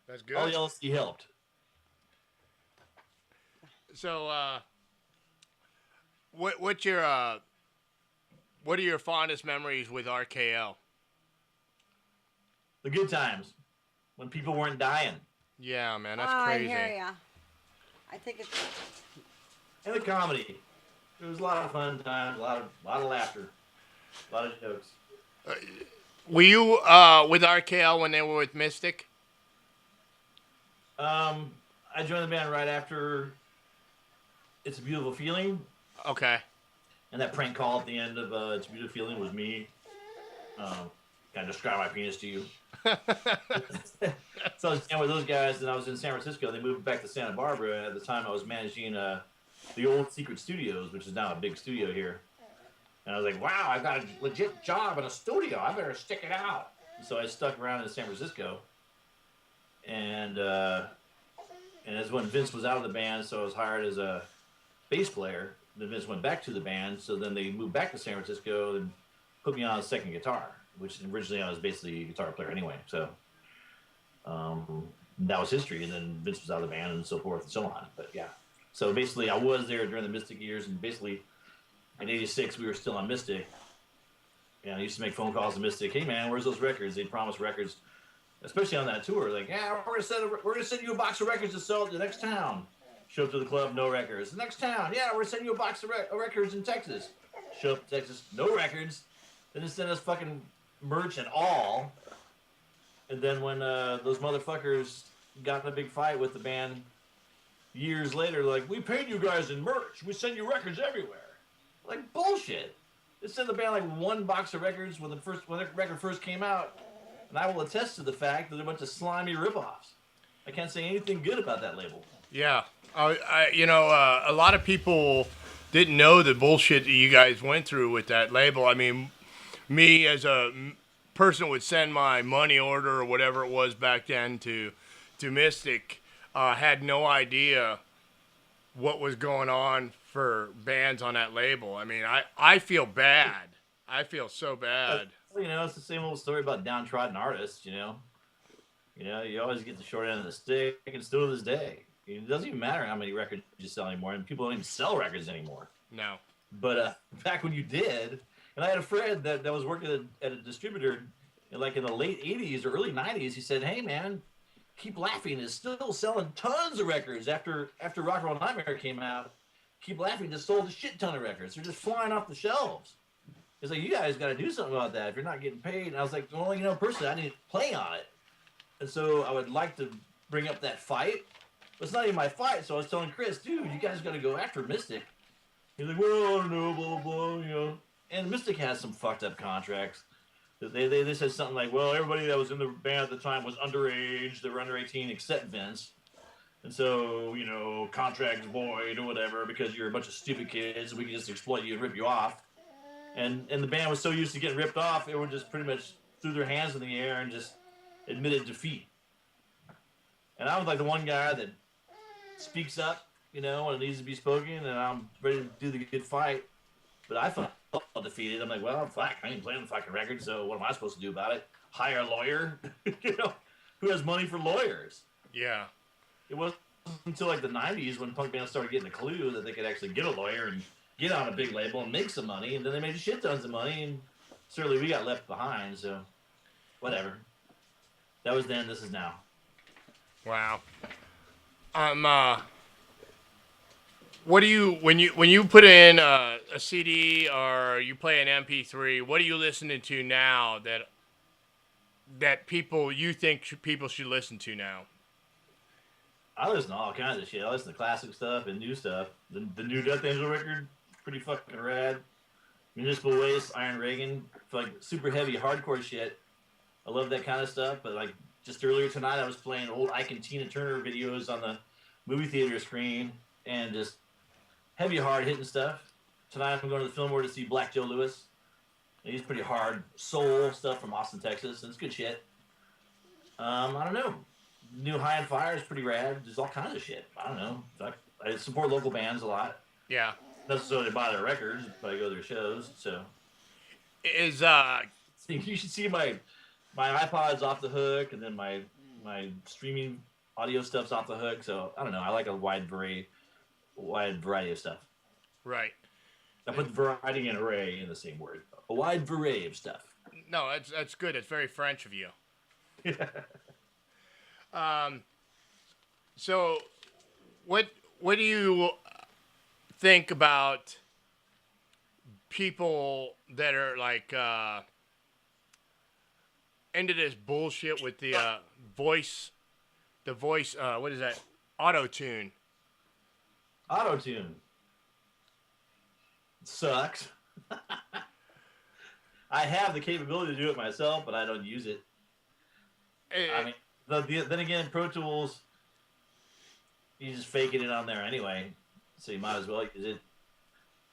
That's good. All the LSD helped. So, what are your fondest memories with RKL? The good times when people weren't dying. Yeah, man, that's Oh, crazy. I hear ya. I think it's. And the comedy. There was a lot of fun times, a lot of laughter, a lot of jokes. Were you with RKL when they were with Mystic? I joined the band right after It's a Beautiful Feeling. Okay. And that prank call at the end of It's a Beautiful Feeling was me. Kind of describe my penis to you. So I was with those guys, and I was in San Francisco. They moved back to Santa Barbara. At the time, I was managing the old Secret Studios, which is now a big studio here. And I was like, wow, I've got a legit job in a studio. I better stick it out. So I stuck around in San Francisco. And as when Vince was out of the band, so I was hired as a bass player. Then Vince went back to the band, so then they moved back to San Francisco and put me on a second guitar, which originally I was basically a guitar player anyway. So that was history. And then Vince was out of the band and so forth and so on. But yeah, so basically I was there during the Mystic years, and basically in '86 we were still on Mystic. And I used to make phone calls to Mystic. Hey man, where's those records? They'd promise records, especially on that tour. Like, yeah, we're gonna send you a box of records to sell at the next town. Show up to the club, no records. The next town, yeah, we're sending you a box of records in Texas. Show up to Texas, no records. Then they send us fucking merch and all. And then when those motherfuckers got in a big fight with the band years later, like, we paid you guys in merch. We send you records everywhere. Like, bullshit. They sent the band like one box of records when the record first came out. And I will attest to the fact that they're a bunch of slimy ripoffs. I can't say anything good about that label. Yeah. A lot of people didn't know the bullshit that you guys went through with that label. I mean, me as a person would send my money order or whatever it was back then to Mystic, had no idea what was going on for bands on that label. I mean, I feel bad. I feel so bad. It's the same old story about downtrodden artists, you always get the short end of the stick, and still to this day. It doesn't even matter how many records you sell anymore, and people don't even sell records anymore. No. But back when you did, and I had a friend that was working at a distributor, in the late 80s or early 90s, he said, hey man, Keep Laughing is still selling tons of records after Rock and Roll Nightmare came out. Keep Laughing just sold a shit ton of records. They're just flying off the shelves. He's like, you guys got to do something about that if you're not getting paid. And I was like, well, personally, I need to play on it. And so I would like to bring up that fight. But it's not even my fight. So I was telling Chris, dude, you guys got to go after Mystic. He's like, well, I don't know, blah, blah, blah, And Mystic has some fucked up contracts. They said something like, well, everybody that was in the band at the time was underage. They were under 18 except Vince. And so, contract's void or whatever because you're a bunch of stupid kids. We can just exploit you and rip you off. And the band was so used to getting ripped off, they would just pretty much threw their hands in the air and just admitted defeat. And I was like the one guy that speaks up, when it needs to be spoken, and I'm ready to do the good fight. But I felt defeated. I'm like, well, fuck, I ain't playing the fucking record, so what am I supposed to do about it? Hire a lawyer? Who has money for lawyers? Yeah. It wasn't until the 90s when punk bands started getting a clue that they could actually get a lawyer and get on a big label and make some money, and then they made shit tons of money, and certainly we got left behind, so whatever. That was then, this is now. Wow. What do you when you put in a CD or you play an MP3? What are you listening to now that you think people should listen to now? I listen to all kinds of shit. I listen to classic stuff and new stuff. The new Death Angel record, pretty fucking rad. Municipal Waste, Iron Reagan, super heavy hardcore shit. I love that kind of stuff. But just earlier tonight, I was playing old Ike and Tina Turner videos on the movie theater screen and just heavy, hard hitting stuff. Tonight I'm going to the Fillmore to see Black Joe Lewis. And he's pretty hard soul stuff from Austin, Texas, and it's good shit. I don't know. New High and Fire is pretty rad. There's all kinds of shit. I don't know. I support local bands a lot. Yeah. Not necessarily buy their records, but I go to their shows. So Is you should see my iPod's off the hook, and then my streaming audio stuff's off the hook. So I don't know. I like a wide variety of stuff. right. I put variety and array in the same word. A wide variety of stuff. No, that's good. It's very French of you. So what do you think about people that are like into this bullshit with the voice what is that? Auto-tune. Auto-tune sucks. I have the capability to do it myself, but I don't use it. I mean, then again, Pro Tools, you just faking it on there anyway, so you might as well use it.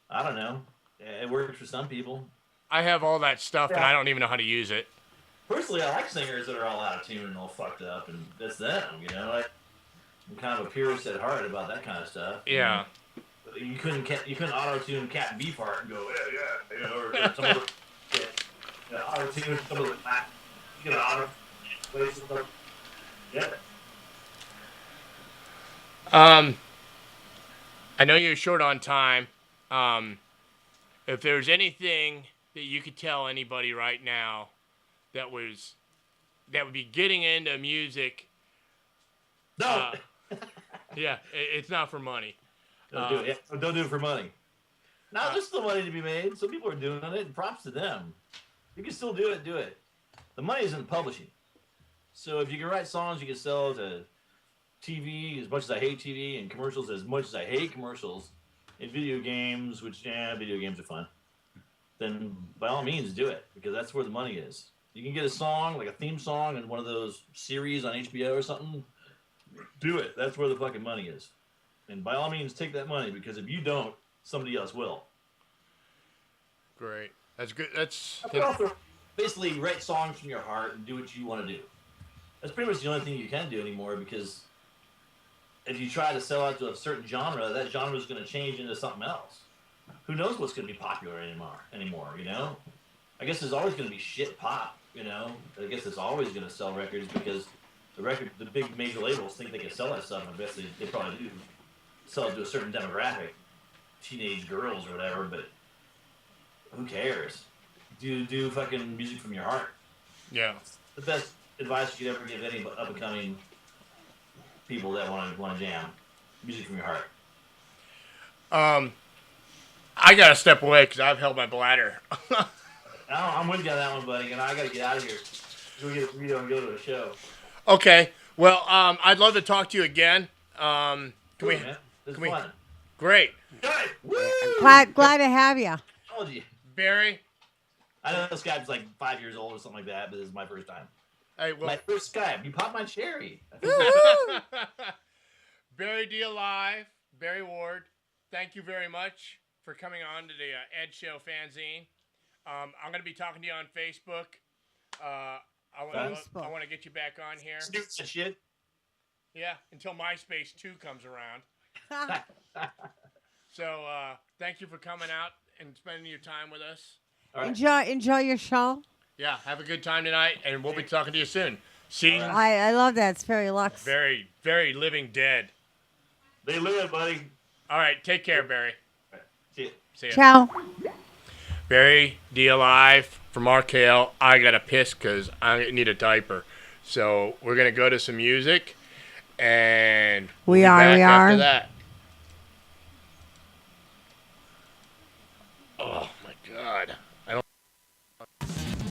I don't know. It works for some people. I have all that stuff, and I don't even know how to use it. Personally, I like singers that are all out of tune and all fucked up, and that's them, you know. I'm kind of a purist at heart about that kind of stuff. Yeah. You couldn't auto-tune Cat Beefheart and go, yeah, you know, or some other shit. You know, auto-tune some of the you know, auto-tune. Yeah. I know you're short on time. If there's anything that you could tell anybody right now that would be getting into music, no. Yeah, it's not for money. Don't do it. Yeah, don't do it for money. Now, there's still money to be made. Some people are doing it, and props to them. You can still do it. Do it. The money's in publishing. So if you can write songs, you can sell to TV as much as I hate TV, and commercials as much as I hate commercials, and video games, which video games are fun. Then by all means do it, because that's where the money is. You can get a song, like a theme song in one of those series on HBO or something. Do it. That's where the fucking money is. And by all means, take that money, because if you don't, somebody else will. Great. That's good. That's basically write songs from your heart and do what you want to do. That's pretty much the only thing you can do anymore, because if you try to sell out to a certain genre, that genre is going to change into something else. Who knows what's going to be popular anymore, you know? I guess there's always going to be shit pop, you know? I guess it's always going to sell records, because the big major labels think they can sell that stuff, and I guess they probably do sell it to a certain demographic, teenage girls or whatever, but who cares? Do fucking music from your heart. Yeah. The best advice you could ever give any up-and-coming people that want to jam. Music from your heart. I got to step away because I've held my bladder. I'm with you on that one, buddy, and I got to get out of here. Go get a burrito and go to a show. Okay. Well, I'd love to talk to you again. Man. This is fun. Great. Good. Woo! Glad to have you. Told you. Barry? I know this guy's like 5 years old or something like that, but this is my first time. Hey, well, my first Skype. You popped my cherry. Barry D. Alive, Barry Ward, thank you very much for coming on to the Ed Show fanzine. I'm going to be talking to you on Facebook. I want to get you back on here. Stupid shit. Yeah, until MySpace 2 comes around. So thank you for coming out and spending your time with us. Right. Enjoy your show. Yeah, have a good time tonight, and we'll be talking to you soon. See? I love that. It's very luxe. Very, very living dead. They live, buddy. All right, take care, Barry. Right. See you. See ya. Ciao. Barry D. Alive from RKL. I got to piss because I need a diaper. So we're going to go to some music, and we are. after that.